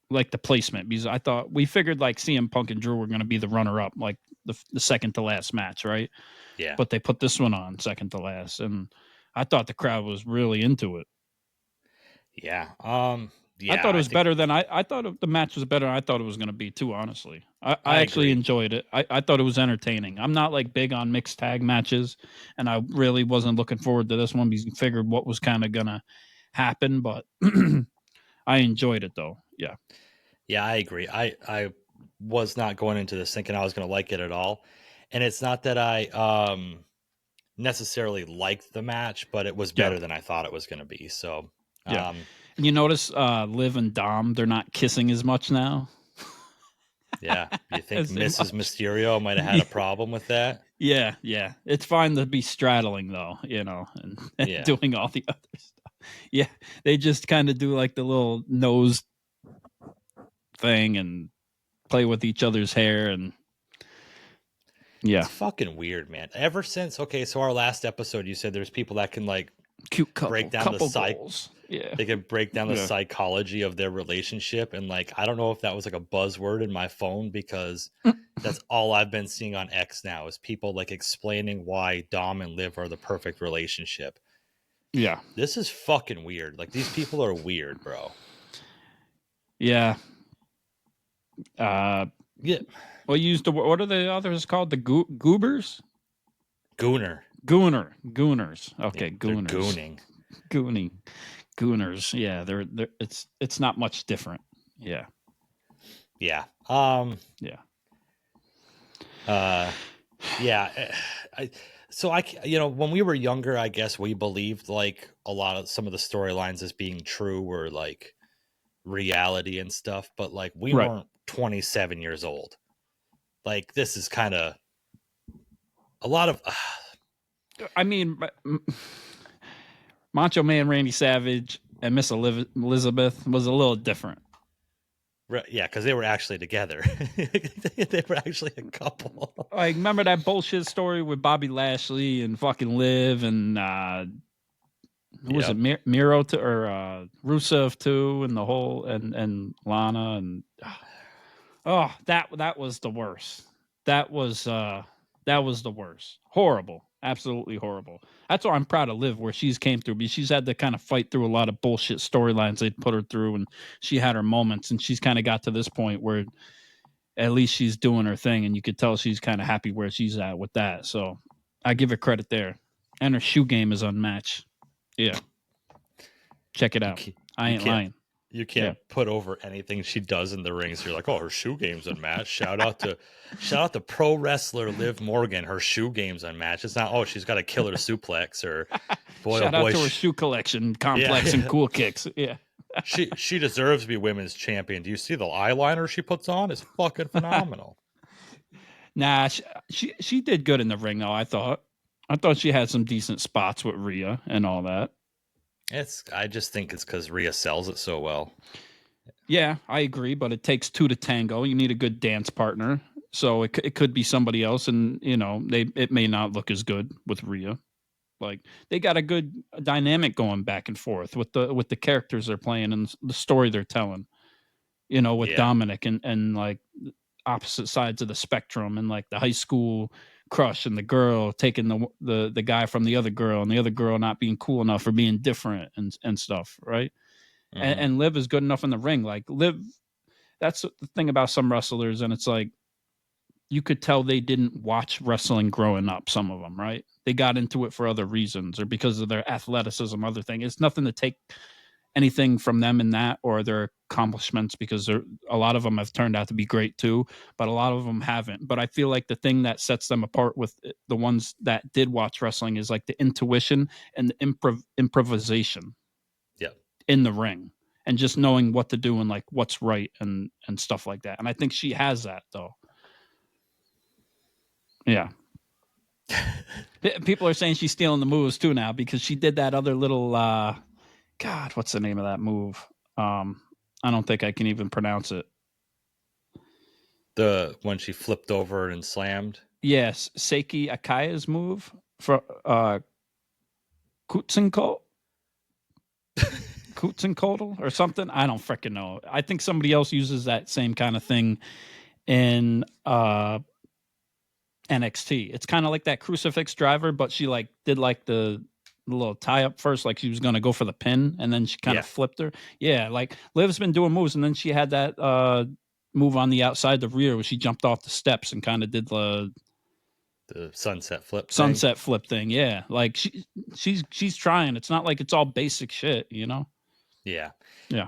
like the placement, because I thought we figured like CM Punk and Drew were going to be the runner up, like the second to last match, right? Yeah. But they put this one on second to last, and I thought the crowd was really into it. Yeah. I thought it was better than I thought the match was better than I thought it was going to be too, honestly. I actually enjoyed it. I thought it was entertaining. I'm not like big on mixed tag matches, and I really wasn't looking forward to this one because you figured what was kind of going to happen, but I enjoyed it though. Yeah. Yeah, I agree. I was not going into this thinking I was going to like it at all. And it's not that I necessarily liked the match, but it was better than I thought it was going to be. So, yeah. And you notice Liv and Dom, they're not kissing as much now. Yeah. You think Mrs. Mysterio might have had a problem with that? Yeah. It's fine to be straddling though, and doing all the other stuff. Yeah. They just kind of do like the little nose thing and play with each other's hair, and it's fucking weird, man. Ever since so our last episode, you said there's people that can like cute couple, break down the goals. Yeah, they can break down the psychology of their relationship, and like I don't know if that was like a buzzword in my phone because that's all I've been seeing on X now is people like explaining why Dom and Liv are the perfect relationship. Yeah, this is fucking weird. Like these people are weird, bro. Yeah. Yeah. Well, what are the others called? The goobers? Gooner. Gooners. Okay, gooners. Gooning. Gooners. Yeah, they're it's not much different. Yeah. Yeah. Yeah. When we were younger, I guess we believed like some of the storylines as being true were like reality and stuff, but like we weren't 27 years old. Like this is kind of a lot of I mean, Macho Man Randy Savage and Miss Elizabeth was a little different. Right, yeah, because they were actually together. They were actually a couple. Like, remember that bullshit story with Bobby Lashley and fucking Liv and who was it, Miro or Rusev too, and the whole and Lana and that was the worst. That was the worst. Horrible. Absolutely horrible. That's why I'm proud of Liv, where she's came through. Because she's had to kind of fight through a lot of bullshit storylines they'd put her through, and she had her moments, and she's kind of got to this point where at least she's doing her thing, and you could tell she's kind of happy where she's at with that. So I give her credit there. And her shoe game is unmatched. Yeah. Check it out. I ain't lying. You can't put over anything she does in the ring. So you're like, oh, her shoe game's unmatched. Shout out to pro wrestler Liv Morgan. Her shoe game's unmatched. It's not, oh, she's got a killer suplex or shout out to her shoe collection, complex and cool kicks. Yeah. she deserves to be women's champion. Do you see the eyeliner she puts on? It's fucking phenomenal. Nah, she did good in the ring though. I thought she had some decent spots with Rhea and all that. I just think it's because Rhea sells it so well. Yeah, I agree, but it takes two to tango. You need a good dance partner, so it could be somebody else, and it may not look as good with Rhea. Like, they got a good dynamic going back and forth with the characters they're playing and the story they're telling. With Dominik and like opposite sides of the spectrum, and like the high school crush and the girl taking the guy from the other girl, and the other girl not being cool enough or being different and stuff, right? Mm-hmm. And Liv is good enough in the ring. Like, Liv, that's the thing about some wrestlers, and it's like you could tell they didn't watch wrestling growing up, some of them, right? They got into it for other reasons or because of their athleticism, other thing. It's nothing to take anything from them in that or their accomplishments, because a lot of them have turned out to be great too, but a lot of them haven't. But I feel like the thing that sets them apart with the ones that did watch wrestling is like the intuition and the improvisation in the ring, and just knowing what to do and like what's right and stuff like that. And I think she has that though. Yeah. People are saying she's stealing the moves too now, because she did that other little God, what's the name of that move? I don't think I can even pronounce it. The when she flipped over and slammed? Yes, Seiki Akaya's move for Kutsenko? Kutsenkodal or something? I don't freaking know. I think somebody else uses that same kind of thing in NXT. It's kind of like that crucifix driver, but she like did like the little tie up first, like she was going to go for the pin, and then she kind of flipped her. Yeah, like Liv's been doing moves, and then she had that move on the outside the rear where she jumped off the steps and kind of did the sunset flip thing. Yeah, like she's trying. It's not like it's all basic shit, Yeah.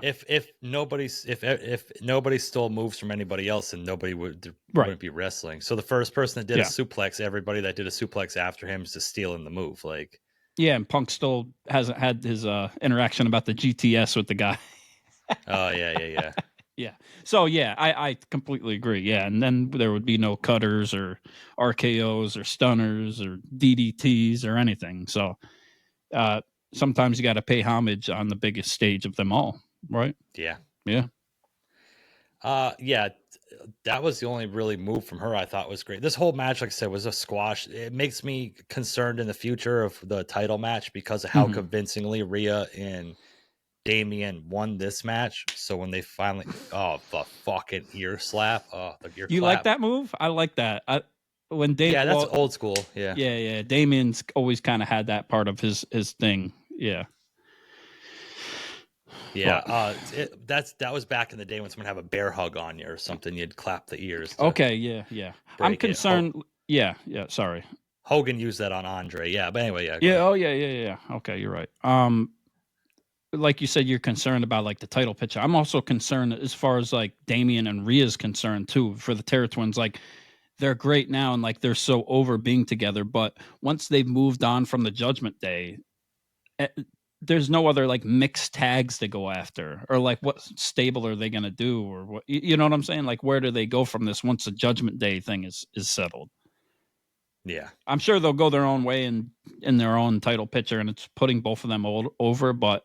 If nobody stole moves from anybody else, then nobody wouldn't be wrestling. So the first person that did a suplex, everybody that did a suplex after him is just stealing the move. Like, yeah, and Punk still hasn't had his interaction about the GTS with the guy. Oh yeah. Yeah. So yeah, I completely agree. Yeah, and then there would be no cutters or RKOs or stunners or DDTs or anything. So sometimes you got to pay homage on the biggest stage of them all, right? Yeah. Yeah. That was the only really move from her I thought was great. This whole match, like I said, was a squash. It makes me concerned in the future of the title match because of how convincingly Rhea and Damian won this match. So when they finally, the fucking ear slap. The ear You clap. like that move? I like that. That's old school. Yeah. Yeah. Damian's always kind of had that part of his thing. Yeah. Yeah, that was back in the day when someone have a bear hug on you or something. You'd clap the ears. Okay, yeah. I'm concerned. Yeah. Sorry, Hogan used that on Andre. Yeah, but anyway, yeah. Yeah. Oh, yeah. Okay, you're right. Like you said, you're concerned about like the title picture. I'm also concerned as far as like Damian and Rhea's concerned too for the Terror Twins. Like, they're great now and like they're so over being together, but once they've moved on from the Judgment Day, there's no other like mixed tags to go after, or like what stable are they going to do, or what, you know what I'm saying? Like, where do they go from this once the Judgment Day thing is settled? Yeah. I'm sure they'll go their own way in their own title picture, and it's putting both of them over. But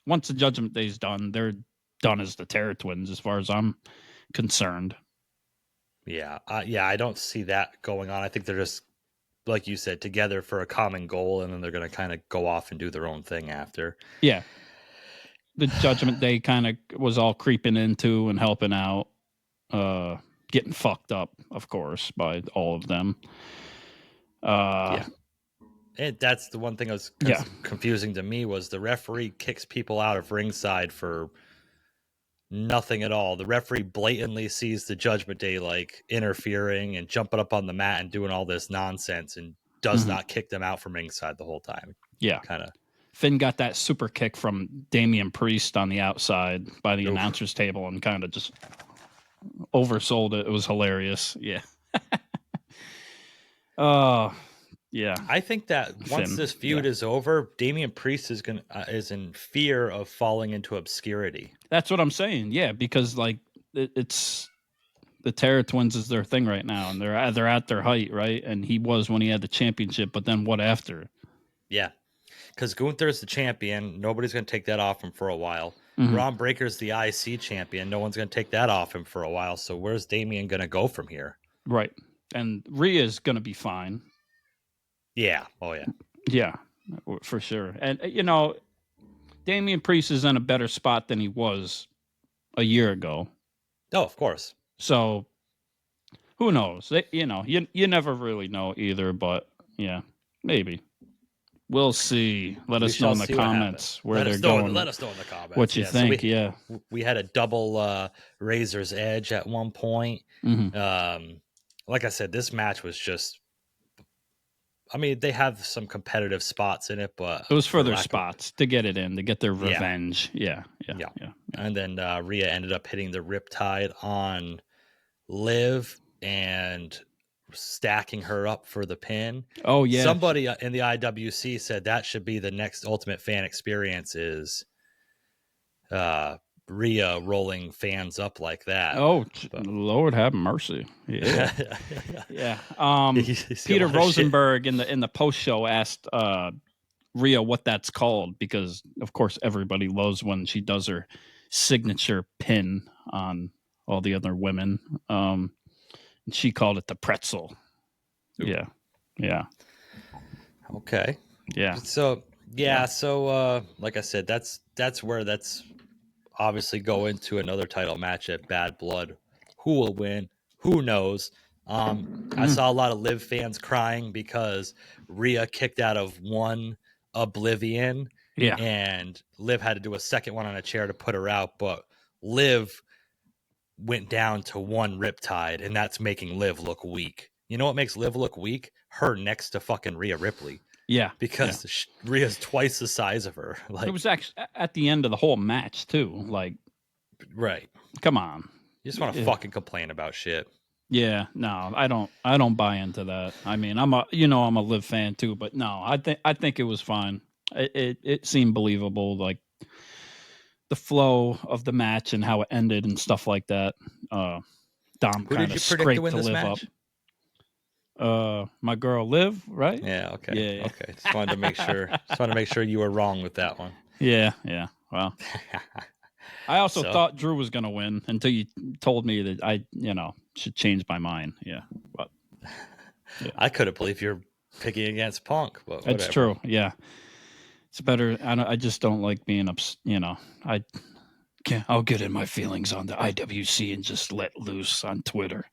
once the Judgment Day's done, they're done as the Terror Twins, as far as I'm concerned. Yeah. I don't see that going on. I think they're just, like you said, together for a common goal, and then they're going to kind of go off and do their own thing after. Yeah. The Judgment Day kind of was all creeping into and helping out, getting fucked up, of course, by all of them. And that's the one thing that was confusing to me was the referee kicks people out of ringside for nothing at all. The referee blatantly sees the Judgment Day like interfering and jumping up on the mat and doing all this nonsense and does not kick them out from ringside the whole time. Yeah. Kind of. Finn got that super kick from Damian Priest on the outside by the announcer's table and kind of just oversold it. It was hilarious. Yeah. Yeah. I think that once this feud is over, Damian Priest is in fear of falling into obscurity. That's what I'm saying. Yeah, because like it's the Terror Twins is their thing right now, and they're at their height, right? And he was when he had the championship, but then what after? Yeah, because Gunther's the champion. Nobody's going to take that off him for a while. Braun Breaker's the IC champion. No one's going to take that off him for a while. So where's Damian going to go from here? Right, and Rhea's going to be fine. Yeah. Oh, yeah. Yeah, for sure. And, Damian Priest is in a better spot than he was a year ago. Oh, of course. So, who knows? You never really know either, but, yeah, maybe. We'll see. Let us know in the comments where they're going. Let us know in the comments. What you think, We had a double Razor's Edge at one point. Like I said, this match was just... I mean, they have some competitive spots in it, but it was for their spots to get it in, to get their revenge. Yeah. And then Rhea ended up hitting the Riptide on Liv and stacking her up for the pin. Oh yeah. Somebody in the IWC said that should be the next Ultimate Fan experience is Rhea rolling fans up like that. Oh, Lord have mercy. Yeah. Yeah. Peter Rosenberg in the post show asked Rhea what that's called, because of course everybody loves when she does her signature pin on all the other women. And she called it the pretzel. Ooh. Yeah. Okay. Yeah. So like I said, that's where that's obviously go into another title match at Bad Blood. Who will win? Who knows? I saw a lot of Liv fans crying because Rhea kicked out of one Oblivion. Yeah. And Liv had to do a second one on a chair to put her out, but Liv went down to one Riptide, and that's making Liv look weak. You know what makes Liv look weak? Her next to fucking Rhea Ripley. Yeah, because Rhea's twice the size of her. Like, it was actually at the end of the whole match too. Like, right? Come on, you just want to fucking complain about shit. Yeah, no, I don't buy into that. I mean, I'm a Liv fan too, but no, I think it was fine. It seemed believable, like the flow of the match and how it ended and stuff like that. Dom kind of scraped to Liv up. My girl Liv, right? Yeah. Okay. Yeah. Okay. Just wanted to make sure you were wrong with that one. Yeah. Well, I also thought Drew was going to win until you told me that I, should change my mind. Yeah. But I couldn't believe you're picking against Punk. But whatever. It's true. Yeah. It's better. I just don't like being I'll get in my feelings on the IWC and just let loose on Twitter.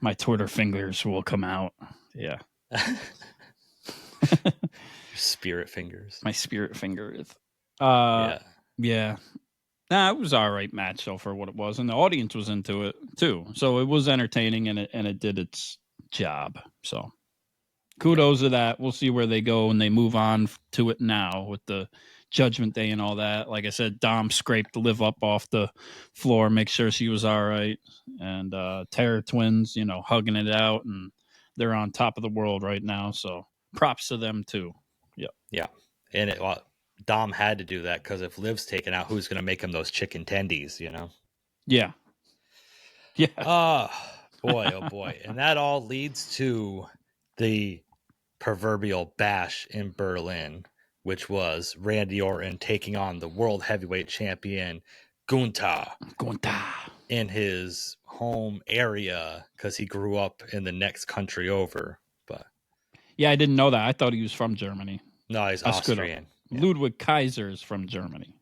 My Twitter fingers will come out. Yeah. Spirit fingers. My spirit fingers. Yeah. Nah, it was all right match though for what it was, and the audience was into it too. So it was entertaining, and it did its job. So kudos to that. We'll see where they go and they move on to it now with the Judgment Day and all that. Like I said, Dom scraped Liv up off the floor, make sure she was all right. And Terror Twins, hugging it out, and they're on top of the world right now. So props to them too. Yep. Yeah. And Dom had to do that because if Liv's taken out, who's going to make him those chicken tendies, Yeah. Yeah. boy, oh boy. And that all leads to the proverbial bash in Berlin, which was Randy Orton taking on the World Heavyweight Champion Gunther in his home area because he grew up in the next country over. But yeah, I didn't know that. I thought he was from Germany. no, he's I screwed up. Austrian. Yeah. Ludwig Kaiser is from Germany.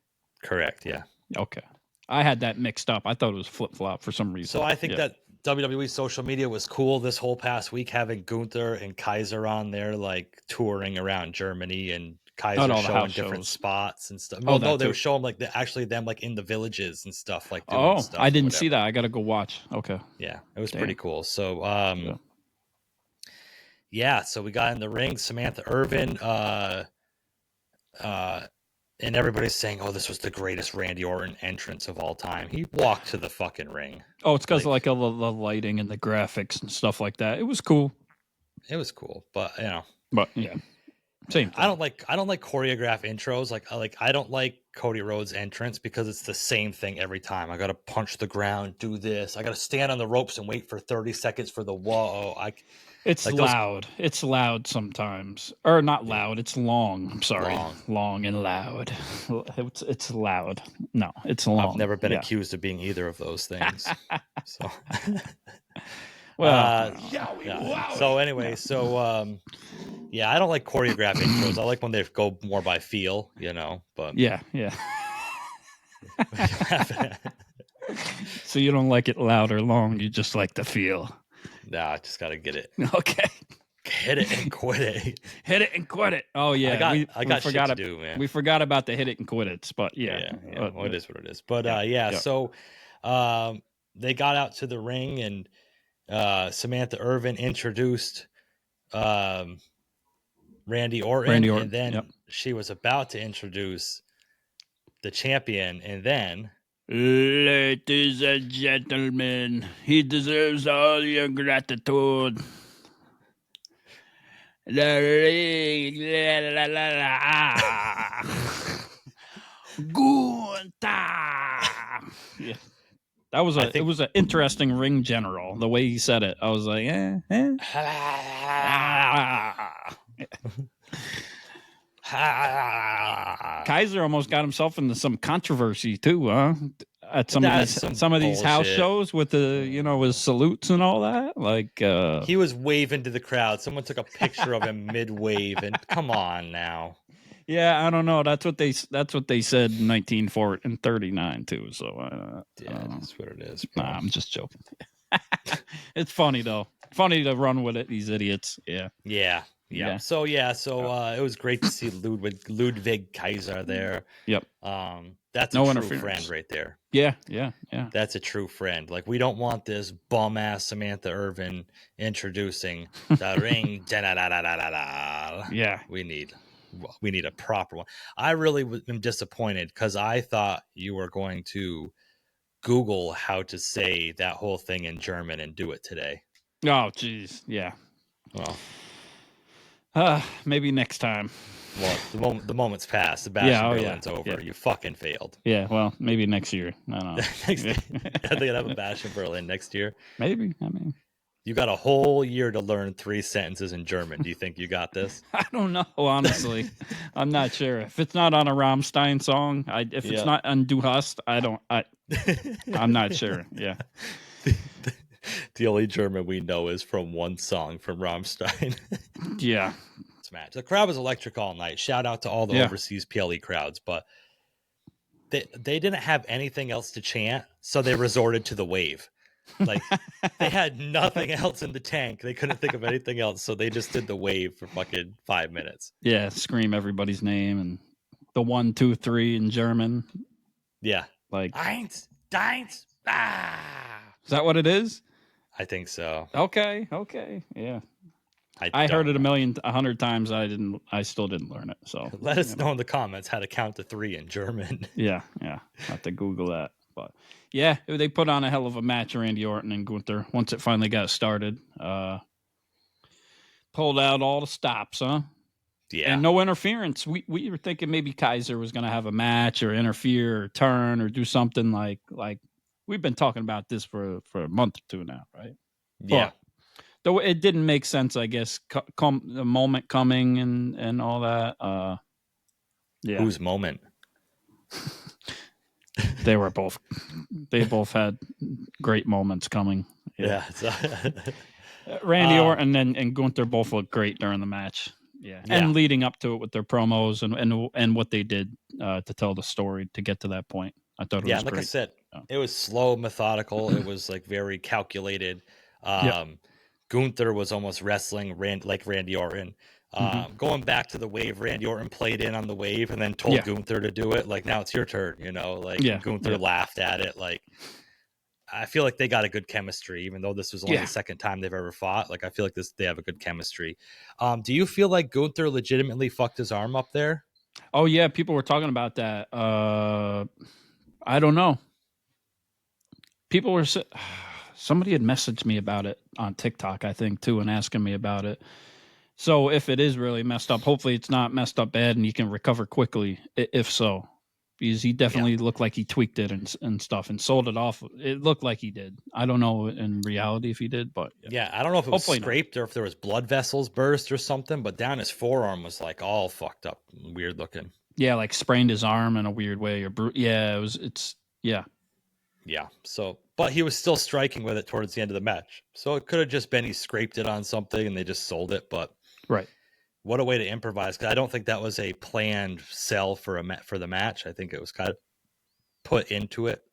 Correct, yeah. Okay. I had that mixed up. I thought it was flip-flop for some reason. So I think that WWE social media was cool this whole past week, having Gunther and Kaiser on there, like touring around Germany, and Kaiser showing different spots and stuff. Well, no, they were showing like actually them like in the villages and stuff, like doing stuff. I didn't see that. I got to go watch. Okay. Yeah, it was pretty cool. So yeah, so we got in the ring, Samantha Irvin, and everybody's saying, "Oh, this was the greatest Randy Orton entrance of all time." He walked to the fucking ring. Oh, it's because like the lighting and the graphics and stuff like that. It was cool. It was cool, but you know. But yeah, same thing. I don't like choreographed intros. I don't like Cody Rhodes' entrance because it's the same thing every time. I got to punch the ground, do this. I got to stand on the ropes and wait for 30 seconds for the whoa. It's like loud. It's loud sometimes, or not loud. It's long. I'm sorry, long and loud. It's loud. No, it's long. I've never been accused of being either of those things. So, well, yeah. So anyway, yeah, I don't like choreographed intros. I like when they go more by feel, you know. But yeah. So you don't like it loud or long. You just like the feel. Nah, I just got to get it. Okay. Hit it and quit it. Hit it and quit it. Oh, yeah. I got shit to do, man. We forgot about the hit it and quit it, but yeah. Well, it is what it is. But so they got out to the ring, and Samantha Irvin introduced Randy Orton. And then she was about to introduce the champion, and then... Ladies and gentlemen, he deserves all your gratitude. The ring, Gunther. Yeah. That was it was an interesting ring general, the way he said it. I was like, Kaiser almost got himself into some controversy too, huh? At some of these house shows with the his salutes and all that. Like he was waving to the crowd. Someone took a picture of him mid wave, and come on now. Yeah, I don't know. That's what they said in 1939 too. So that's what it is. Nah, I'm just joking. It's funny though. Funny to run with it. These idiots. Yeah. So it was great to see Ludwig Kaiser there. Yep. That's a true friend right there. Yeah. That's a true friend. Like, we don't want this bum ass Samantha Irvin introducing the ring. Yeah. We need a proper one. I really am disappointed because I thought you were going to Google how to say that whole thing in German and do it today. Oh, geez. Yeah. Well, maybe next time. Well, the moment's passed. The Bash in Berlin's over. Yeah. You fucking failed. Yeah, well, maybe next year. I don't know. I think I'd have a Bash in Berlin next year. Maybe. I mean, you got a whole year to learn 3 sentences in German. Do you think you got this? I don't know, honestly. I'm not sure. If it's not on a Rammstein song, it's not on Du Hast, I'm not sure. Yeah. The only German we know is from one song from Rammstein. Yeah. Match. The crowd was electric all night. Shout out to all the overseas PLE crowds, but they didn't have anything else to chant, so they resorted to the wave. Like, they had nothing else in the tank. They couldn't think of anything else, so they just did the wave for fucking 5 minutes. Yeah, scream everybody's name and the 1, 2, 3 in German. Yeah, like eins, Is that what it is? I think so. Okay, yeah. I heard it 100 times. I still didn't learn it. So let us know in the comments how to count to 3 in German. Yeah. I have to Google that. But yeah, they put on a hell of a match, Randy Orton and Gunther, once it finally got started. Pulled out all the stops, huh? Yeah. And no interference. We were thinking maybe Kaiser was going to have a match or interfere or turn or do something like we've been talking about this for a month or two now, right? Yeah. But though it didn't make sense, I guess, the moment coming and all that. Yeah. Whose moment? They both had great moments coming. Yeah. Randy Orton and Gunther both looked great during the match. Yeah. And leading up to it with their promos and what they did to tell the story to get to that point. I thought it was like great. I said, it was slow, methodical. It was like very calculated. Gunther was almost wrestling like Randy Orton. Going back to the wave, Randy Orton played in on the wave and then told Gunther to do it. Like, now it's your turn, Gunther laughed at it. Like, I feel like they got a good chemistry, even though this was only the second time they've ever fought. Like, I feel like they have a good chemistry. Do you feel like Gunther legitimately fucked his arm up there? Oh yeah, people were talking about that. I don't know. People were somebody had messaged me about it on TikTok, I think, too, and asking me about it. So if it is really messed up, hopefully it's not messed up bad and you can recover quickly. If so, because he definitely looked like he tweaked it and stuff and sold it off. It looked like he did. I don't know in reality if he did, but I don't know if it was scraped or if there was blood vessels burst or something. But down his forearm was like all fucked up, weird looking. Yeah, like sprained his arm in a weird way or Yeah. So, but he was still striking with it towards the end of the match. So it could have just been he scraped it on something and they just sold it. But what a way to improvise! Because I don't think that was a planned sell for the match. I think it was kind of put into it.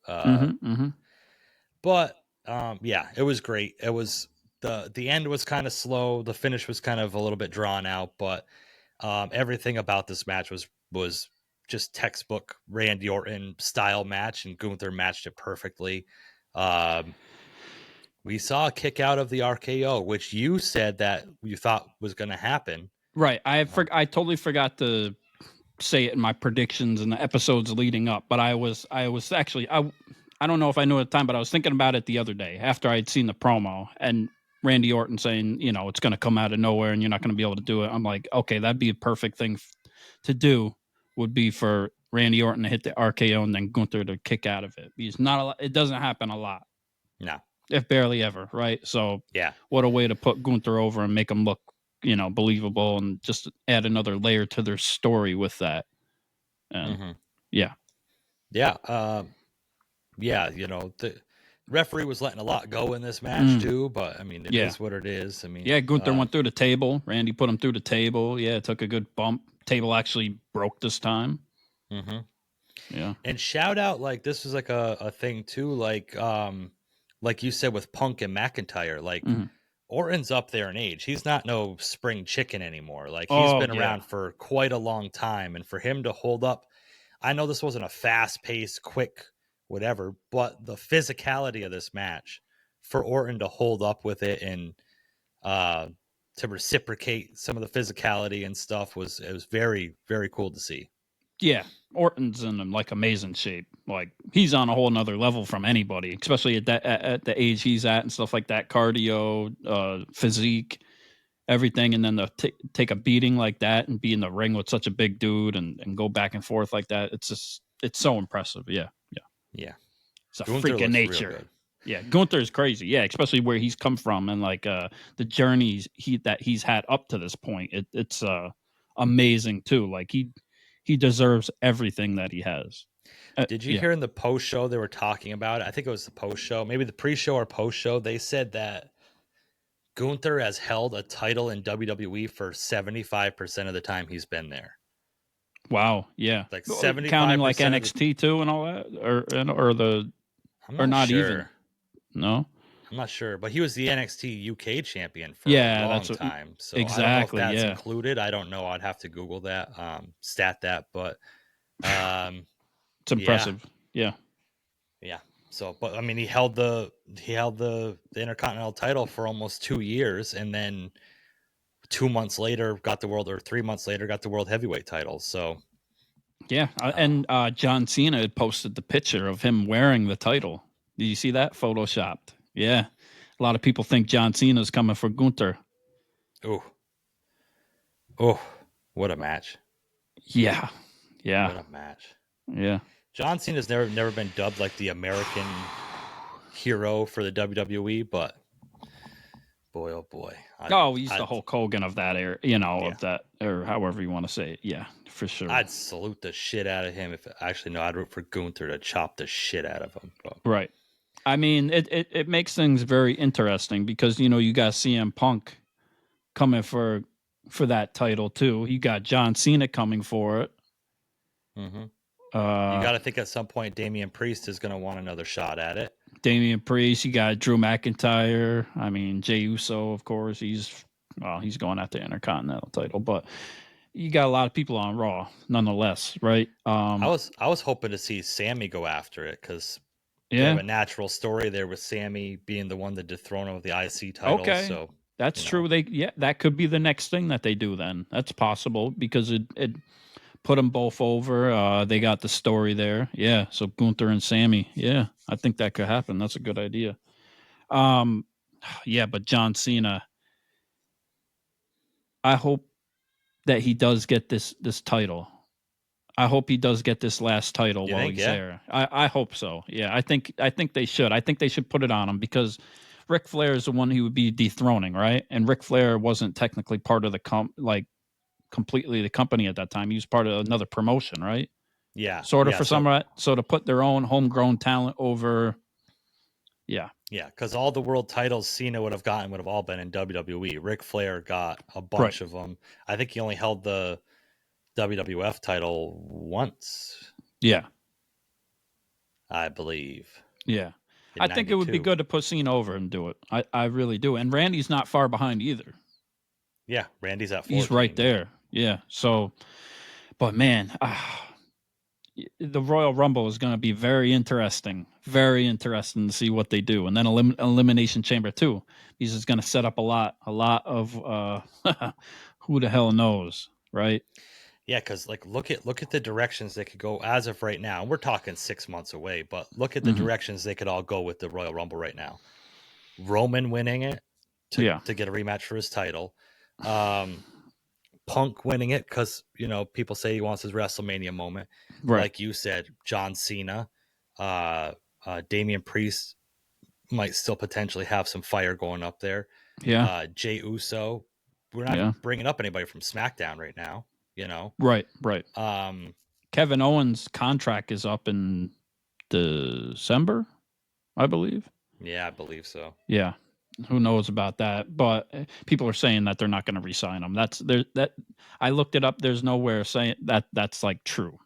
But it was great. It was the end was kind of slow. The finish was kind of a little bit drawn out. But everything about this match was just textbook Randy Orton style match, and Gunther matched it perfectly. We saw a kick out of the RKO, which you said that you thought was going to happen. Right. I totally forgot to say it in my predictions and the episodes leading up, but I was actually, I don't know if I knew at the time, but I was thinking about it the other day after I'd seen the promo and Randy Orton saying, it's going to come out of nowhere and you're not going to be able to do it. I'm like, okay, that'd be a perfect thing to do, would be for Randy Orton to hit the RKO and then Gunther to kick out of it. Because it doesn't happen a lot. No. If barely ever, right? So what a way to put Gunther over and make him look, believable and just add another layer to their story with that. And the referee was letting a lot go in this match too, but I mean, it is what it is. I mean, Gunther went through the table. Randy put him through the table. Yeah, took a good bump. Table actually broke this time. Yeah. And shout out, like, this was like a thing too, like you said with Punk and McIntyre, like Orton's up there in age. He's not no spring chicken anymore. Like, he's been around for quite a long time. And for him to hold up, I know this wasn't a fast paced, quick, whatever, but the physicality of this match for Orton to hold up with it and to reciprocate some of the physicality and stuff was very, very cool to see. Yeah, Orton's in like amazing shape. Like, he's on a whole nother level from anybody, especially at the age he's at and stuff like that. Cardio, physique, everything, and then to take a beating like that and be in the ring with such a big dude and go back and forth like that. It's so impressive. Yeah. It's a Gunther freak of nature. Yeah, Gunther is crazy. Yeah, especially where he's come from and like the journeys that he's had up to this point. It's amazing too. Like, he deserves everything that he has. Did you hear in the post show they were talking about it? I think it was the post show, maybe the pre-show or post show. They said that Gunther has held a title in WWE for 75% of the time he's been there. Wow. Yeah. Like 75%. Counting like NXT too and all that, or not sure. even. No. I'm not sure, but he was the NXT UK champion for a long time. So exactly, I don't know if that's included. I don't know. I'd have to Google that, stat that, but it's impressive. Yeah. So, but I mean, he held the Intercontinental title for almost 2 years, and then 2 months later got the world, or 3 months later got the world heavyweight title. So yeah, and John Cena had posted the picture of him wearing the title. Did you see that? Photoshopped. Yeah. A lot of people think John Cena's coming for Gunther. Oh, what a match. Yeah. What a match. Yeah. John Cena's never been dubbed like the American hero for the WWE, but boy, oh boy. He's the Hulk Hogan of that era, of that, or however you want to say it. Yeah, for sure. I'd salute the shit out of him. I'd root for Gunther to chop the shit out of him. But. Right. I mean, it makes things very interesting because, you got CM Punk coming for that title too. You got John Cena coming for it. Mm-hmm. You got to think at some point Damian Priest is going to want another shot at it. Damian Priest, you got Drew McIntyre. I mean, Jey Uso, of course. He's going after the Intercontinental title, but you got a lot of people on Raw, nonetheless, right? I was hoping to see Sammy go after it because they have a natural story there with Sammy being the one to dethrone him with the IC title. Okay, so that's true. That could be the next thing that they do. Then that's possible because it put them both over. They got the story there. Yeah. So Gunther and Sammy. Yeah. I think that could happen. That's a good idea. Yeah, but John Cena, I hope that he does get this title. I hope he does get this last title while he's there. I hope so. Yeah. I think they should. I think they should put it on him because Ric Flair is the one he would be dethroning, right? And Ric Flair wasn't technically part of the completely the company at that time. He was part of another promotion, right? Yeah. Sort of so to put their own homegrown talent over. Yeah. Yeah, because all the world titles Cena would have all been in WWE. Ric Flair got a bunch of them. I think he only held the WWF title once. Yeah. I believe. Yeah. I think it would be good to put Cena over and do it. I really do. And Randy's not far behind either. Yeah, Randy's at 14. He's right there. Yeah. So, but man, the Royal Rumble is going to be very interesting to see what they do. And then Elimination Chamber too. This is going to set up a lot of who the hell knows, right? Yeah, because look at the directions they could go as of right now. We're talking 6 months away, but look at the directions they could all go with the Royal Rumble right now. Roman winning it to get a rematch for his title. Punk winning it because people say he wants his WrestleMania moment. Right. Like you said, John Cena, Damian Priest might still potentially have some fire going up there. Yeah. Jey Uso. We're not bringing up anybody from SmackDown right now. Right. Kevin Owens' contract is up in December, I believe. Yeah, I believe so. Yeah. Who knows about that? But people are saying that they're not going to re-sign him. I looked it up. There's nowhere saying that's true.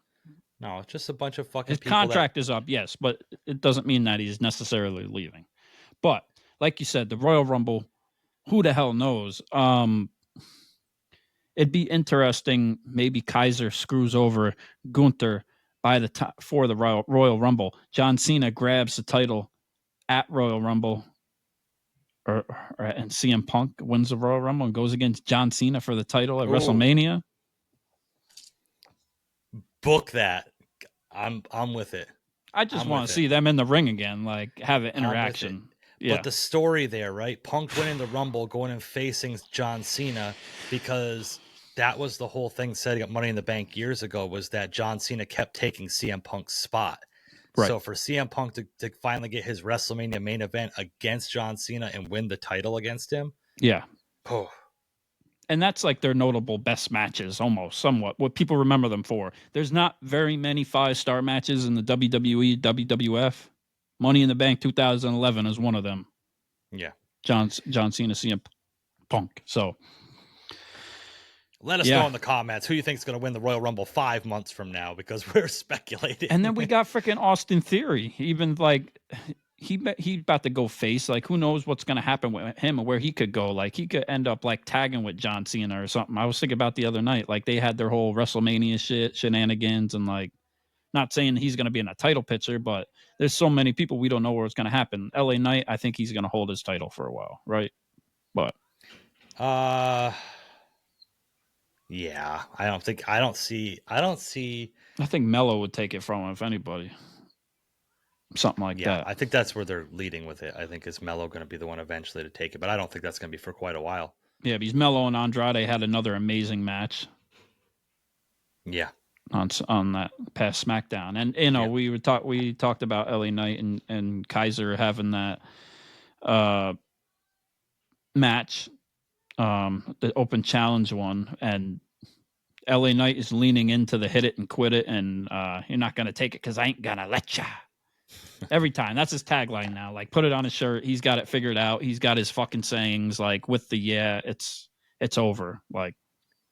No, it's just a bunch of fucking people. His contract is up, yes, but it doesn't mean that he's necessarily leaving. But like you said, the Royal Rumble, who the hell knows? It'd be interesting. Maybe Kaiser screws over Gunther by the time for the Royal Rumble. John Cena grabs the title at Royal Rumble, and CM Punk wins the Royal Rumble and goes against John Cena for the title at WrestleMania. Book that. I'm with it. I just want to see them in the ring again, have an interaction. Yeah. But the story there, right? Punk winning the Rumble, going and facing John Cena, because that was the whole thing setting up Money in the Bank years ago, was that John Cena kept taking CM Punk's spot. Right. So for CM Punk to finally get his WrestleMania main event against John Cena and win the title against him. Yeah. Oh. And that's their notable best matches, almost, somewhat, what people remember them for. There's not very many 5-star matches in the WWE, WWF. Money in the Bank 2011 is one of them. Yeah. John Cena, CM Punk. So let us know in the comments who you think is going to win the Royal Rumble 5 months from now, because we're speculating. And then we got freaking Austin Theory. Even he about to go face. Who knows what's going to happen with him and where he could go. He could end up tagging with John Cena or something. I was thinking about the other night. They had their whole WrestleMania shenanigans and not saying he's going to be in a title picture, but there's so many people we don't know where it's going to happen. LA Knight, I think he's going to hold his title for a while, right? But yeah, I think Mello would take it from him, if anybody. Something like that. I think that's where they're leading with it. I think is Mello going to be the one eventually to take it, but I don't think that's going to be for quite a while. Yeah, because Mello and Andrade had another amazing match. Yeah. On that past SmackDown, and we talked about LA Knight and Kaiser having that match, the open challenge one, and LA Knight is leaning into the hit it and quit it, and you're not gonna take it because I ain't gonna let ya. Every time. That's his tagline now. Like, put it on his shirt. He's got it figured out. He's got his fucking sayings, like, with the it's over. Like,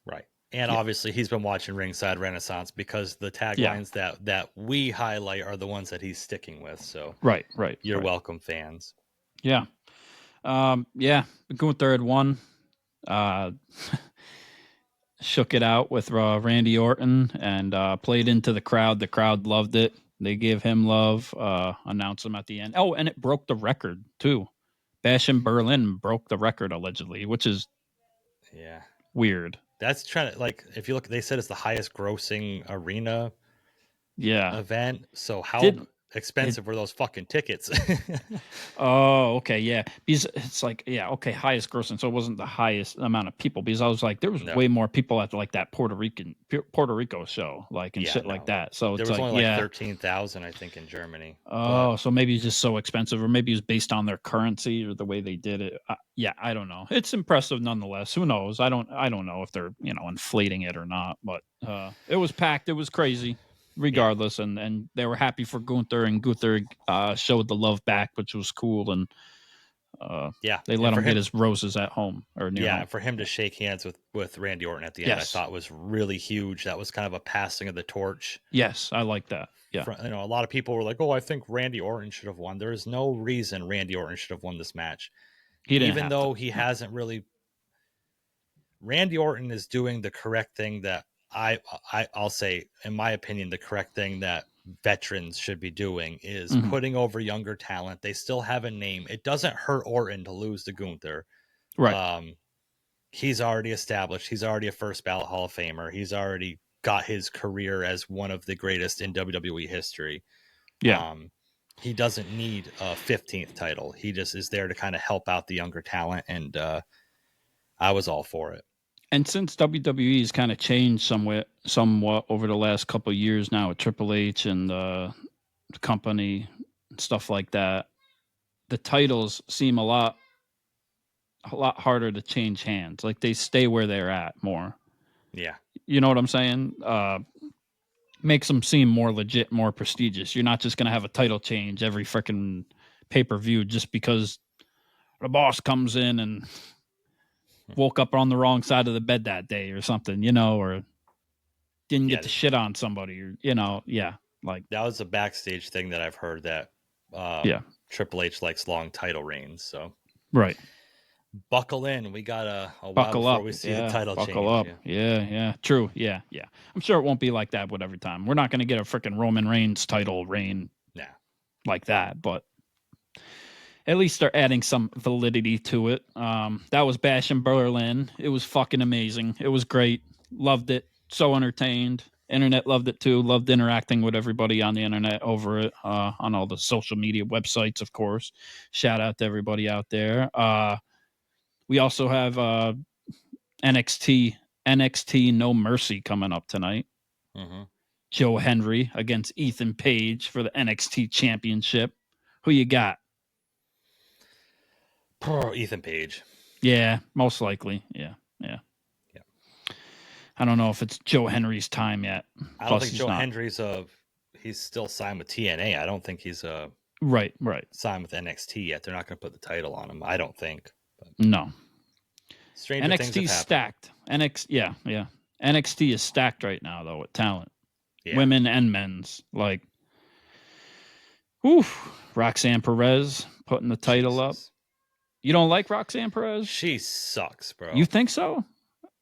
right. And obviously he's been watching Ringside Renaissance because the taglines that we highlight are the ones that he's sticking with. So right. You're welcome, fans. Yeah. Gunther had won. Shook it out with Randy Orton and played into the crowd. The crowd loved it. They gave him love. Announced him at the end. Oh, and it broke the record too. Bash in Berlin broke the record allegedly, which is weird. That's trying to, like, if you look, they said it's the highest grossing arena event. So how expensive were those fucking tickets? Oh, okay, yeah. Because it's like, highest grossing. So it wasn't the highest amount of people, because I was like, there was way more people at like that Puerto Rico show, like, and shit like that. So there it's was like, only like 13,000, I think, in Germany. Oh, so maybe it's just so expensive, or maybe it's based on their currency or the way they did it. I don't know. It's impressive nonetheless. Who knows? I don't know if they're inflating it or not. But it was packed. It was crazy. Regardless, and they were happy for Gunther, and Gunther showed the love back, which was cool. And they let him get his roses at home or near home. For him to shake hands with Randy Orton at the end, I thought was really huge. That was kind of a passing of the torch. Yes, I like that. Yeah, a lot of people were like, "Oh, I think Randy Orton should have won." There is no reason Randy Orton should have won this match, even though he hasn't really. Randy Orton is doing the correct thing that I'll say, in my opinion, the correct thing that veterans should be doing is putting over younger talent. They still have a name. It doesn't hurt Orton to lose to Gunther. Right. He's already established. He's already a first ballot Hall of Famer. He's already got his career as one of the greatest in WWE history. Yeah. He doesn't need a 15th title. He just is there to kind of help out the younger talent. And I was all for it. And since WWE has kind of changed somewhat over the last couple of years now with Triple H and the company and stuff like that, the titles seem a lot harder to change hands. Like, they stay where they're at more. Yeah. You know what I'm saying? Makes them seem more legit, more prestigious. You're not just going to have a title change every freaking pay-per-view just because the boss comes in and woke up on the wrong side of the bed that day or something, or didn't get the shit on somebody, or, like that was a backstage thing that I've heard that Triple H likes long title reigns. So right. Buckle in. We got a while buckle before up. we see the title buckle change. Up. Yeah. True. Yeah. I'm sure it won't be like that with every time. We're not going to get a freaking Roman Reigns title reign like that, but at least they're adding some validity to it. That was Bash in Berlin. It was fucking amazing. It was great. Loved it. So entertained. Internet loved it too. Loved interacting with everybody on the internet over it, on all the social media websites, of course. Shout out to everybody out there. We also have NXT No Mercy coming up tonight. Mm-hmm. Joe Hendry against Ethan Page for the NXT Championship. Who you got? Ethan Page. Yeah, most likely. Yeah. I don't know if it's Joe Henry's time yet. I don't think Joe Hendry's he's still signed with TNA. I don't think he's right signed with NXT yet. They're not going to put the title on him, I don't think. But no. Stranger NXT's stacked. NXT is stacked right now though with talent. Yeah. Women and men's. Like, Roxanne Perez putting the title up. You don't like Roxanne Perez? She sucks, bro. You think so?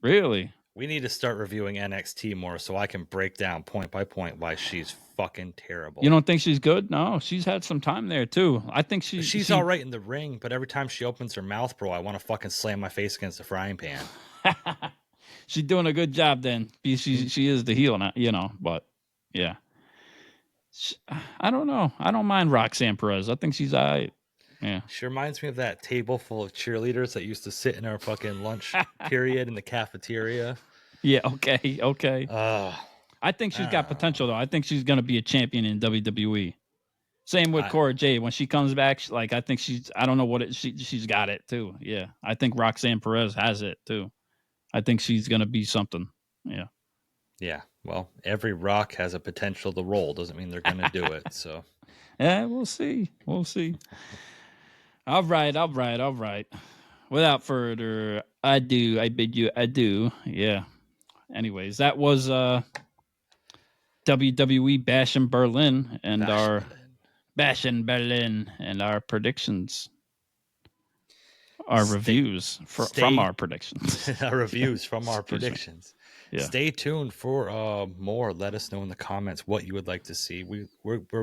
Really? We need to start reviewing NXT more so I can break down point by point why she's fucking terrible. You don't think she's good? No, she's had some time there too. I think she's all right in the ring, but every time she opens her mouth, bro, I want to fucking slam my face against the frying pan. She's doing a good job then. She is the heel now, but yeah. I don't know. I don't mind Roxanne Perez. I think she's all right. Yeah. She reminds me of that table full of cheerleaders that used to sit in our fucking lunch period in the cafeteria. Yeah, okay. I think she's got potential, though. I think she's going to be a champion in WWE. Same with Cora Jade. When she comes back, I think I don't know what she's got it too. Yeah. I think Roxanne Perez has it too. I think she's going to be something. Yeah. Yeah. Well, every rock has a potential to roll. Doesn't mean they're going to do it. So, yeah, we'll see. We'll see. All right. Without further ado, I bid you adieu. Yeah. Anyways, that was WWE Bash in Berlin and Bash in Berlin and our predictions. Our reviews from our predictions. Our reviews from our predictions. Yeah. Stay tuned for more. Let us know in the comments what you would like to see. We've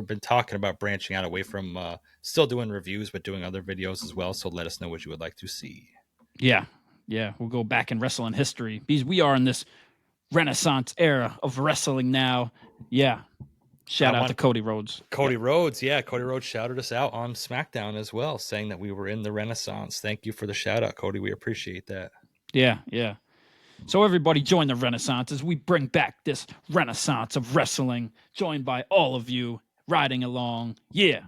been talking about branching out away from still doing reviews, but doing other videos as well. So let us know what you would like to see. Yeah. We'll go back in wrestling history because we are in this Renaissance era of wrestling now. Yeah. Shout out to Cody Rhodes. Cody Rhodes shouted us out on SmackDown as well, saying that we were in the Renaissance. Thank you for the shout out, Cody. We appreciate that. Yeah. So everybody join the Renaissance as we bring back this Renaissance of wrestling, joined by all of you riding along. Yeah,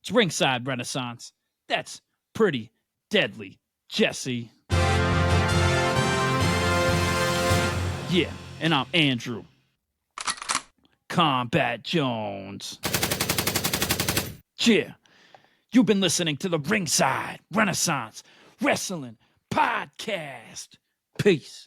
it's Ringside Renaissance. That's pretty deadly, Jesse. Yeah, and I'm Andrew. Kombat Jones. Yeah, you've been listening to the Ringside Renaissance Wrestling Podcast. Peace.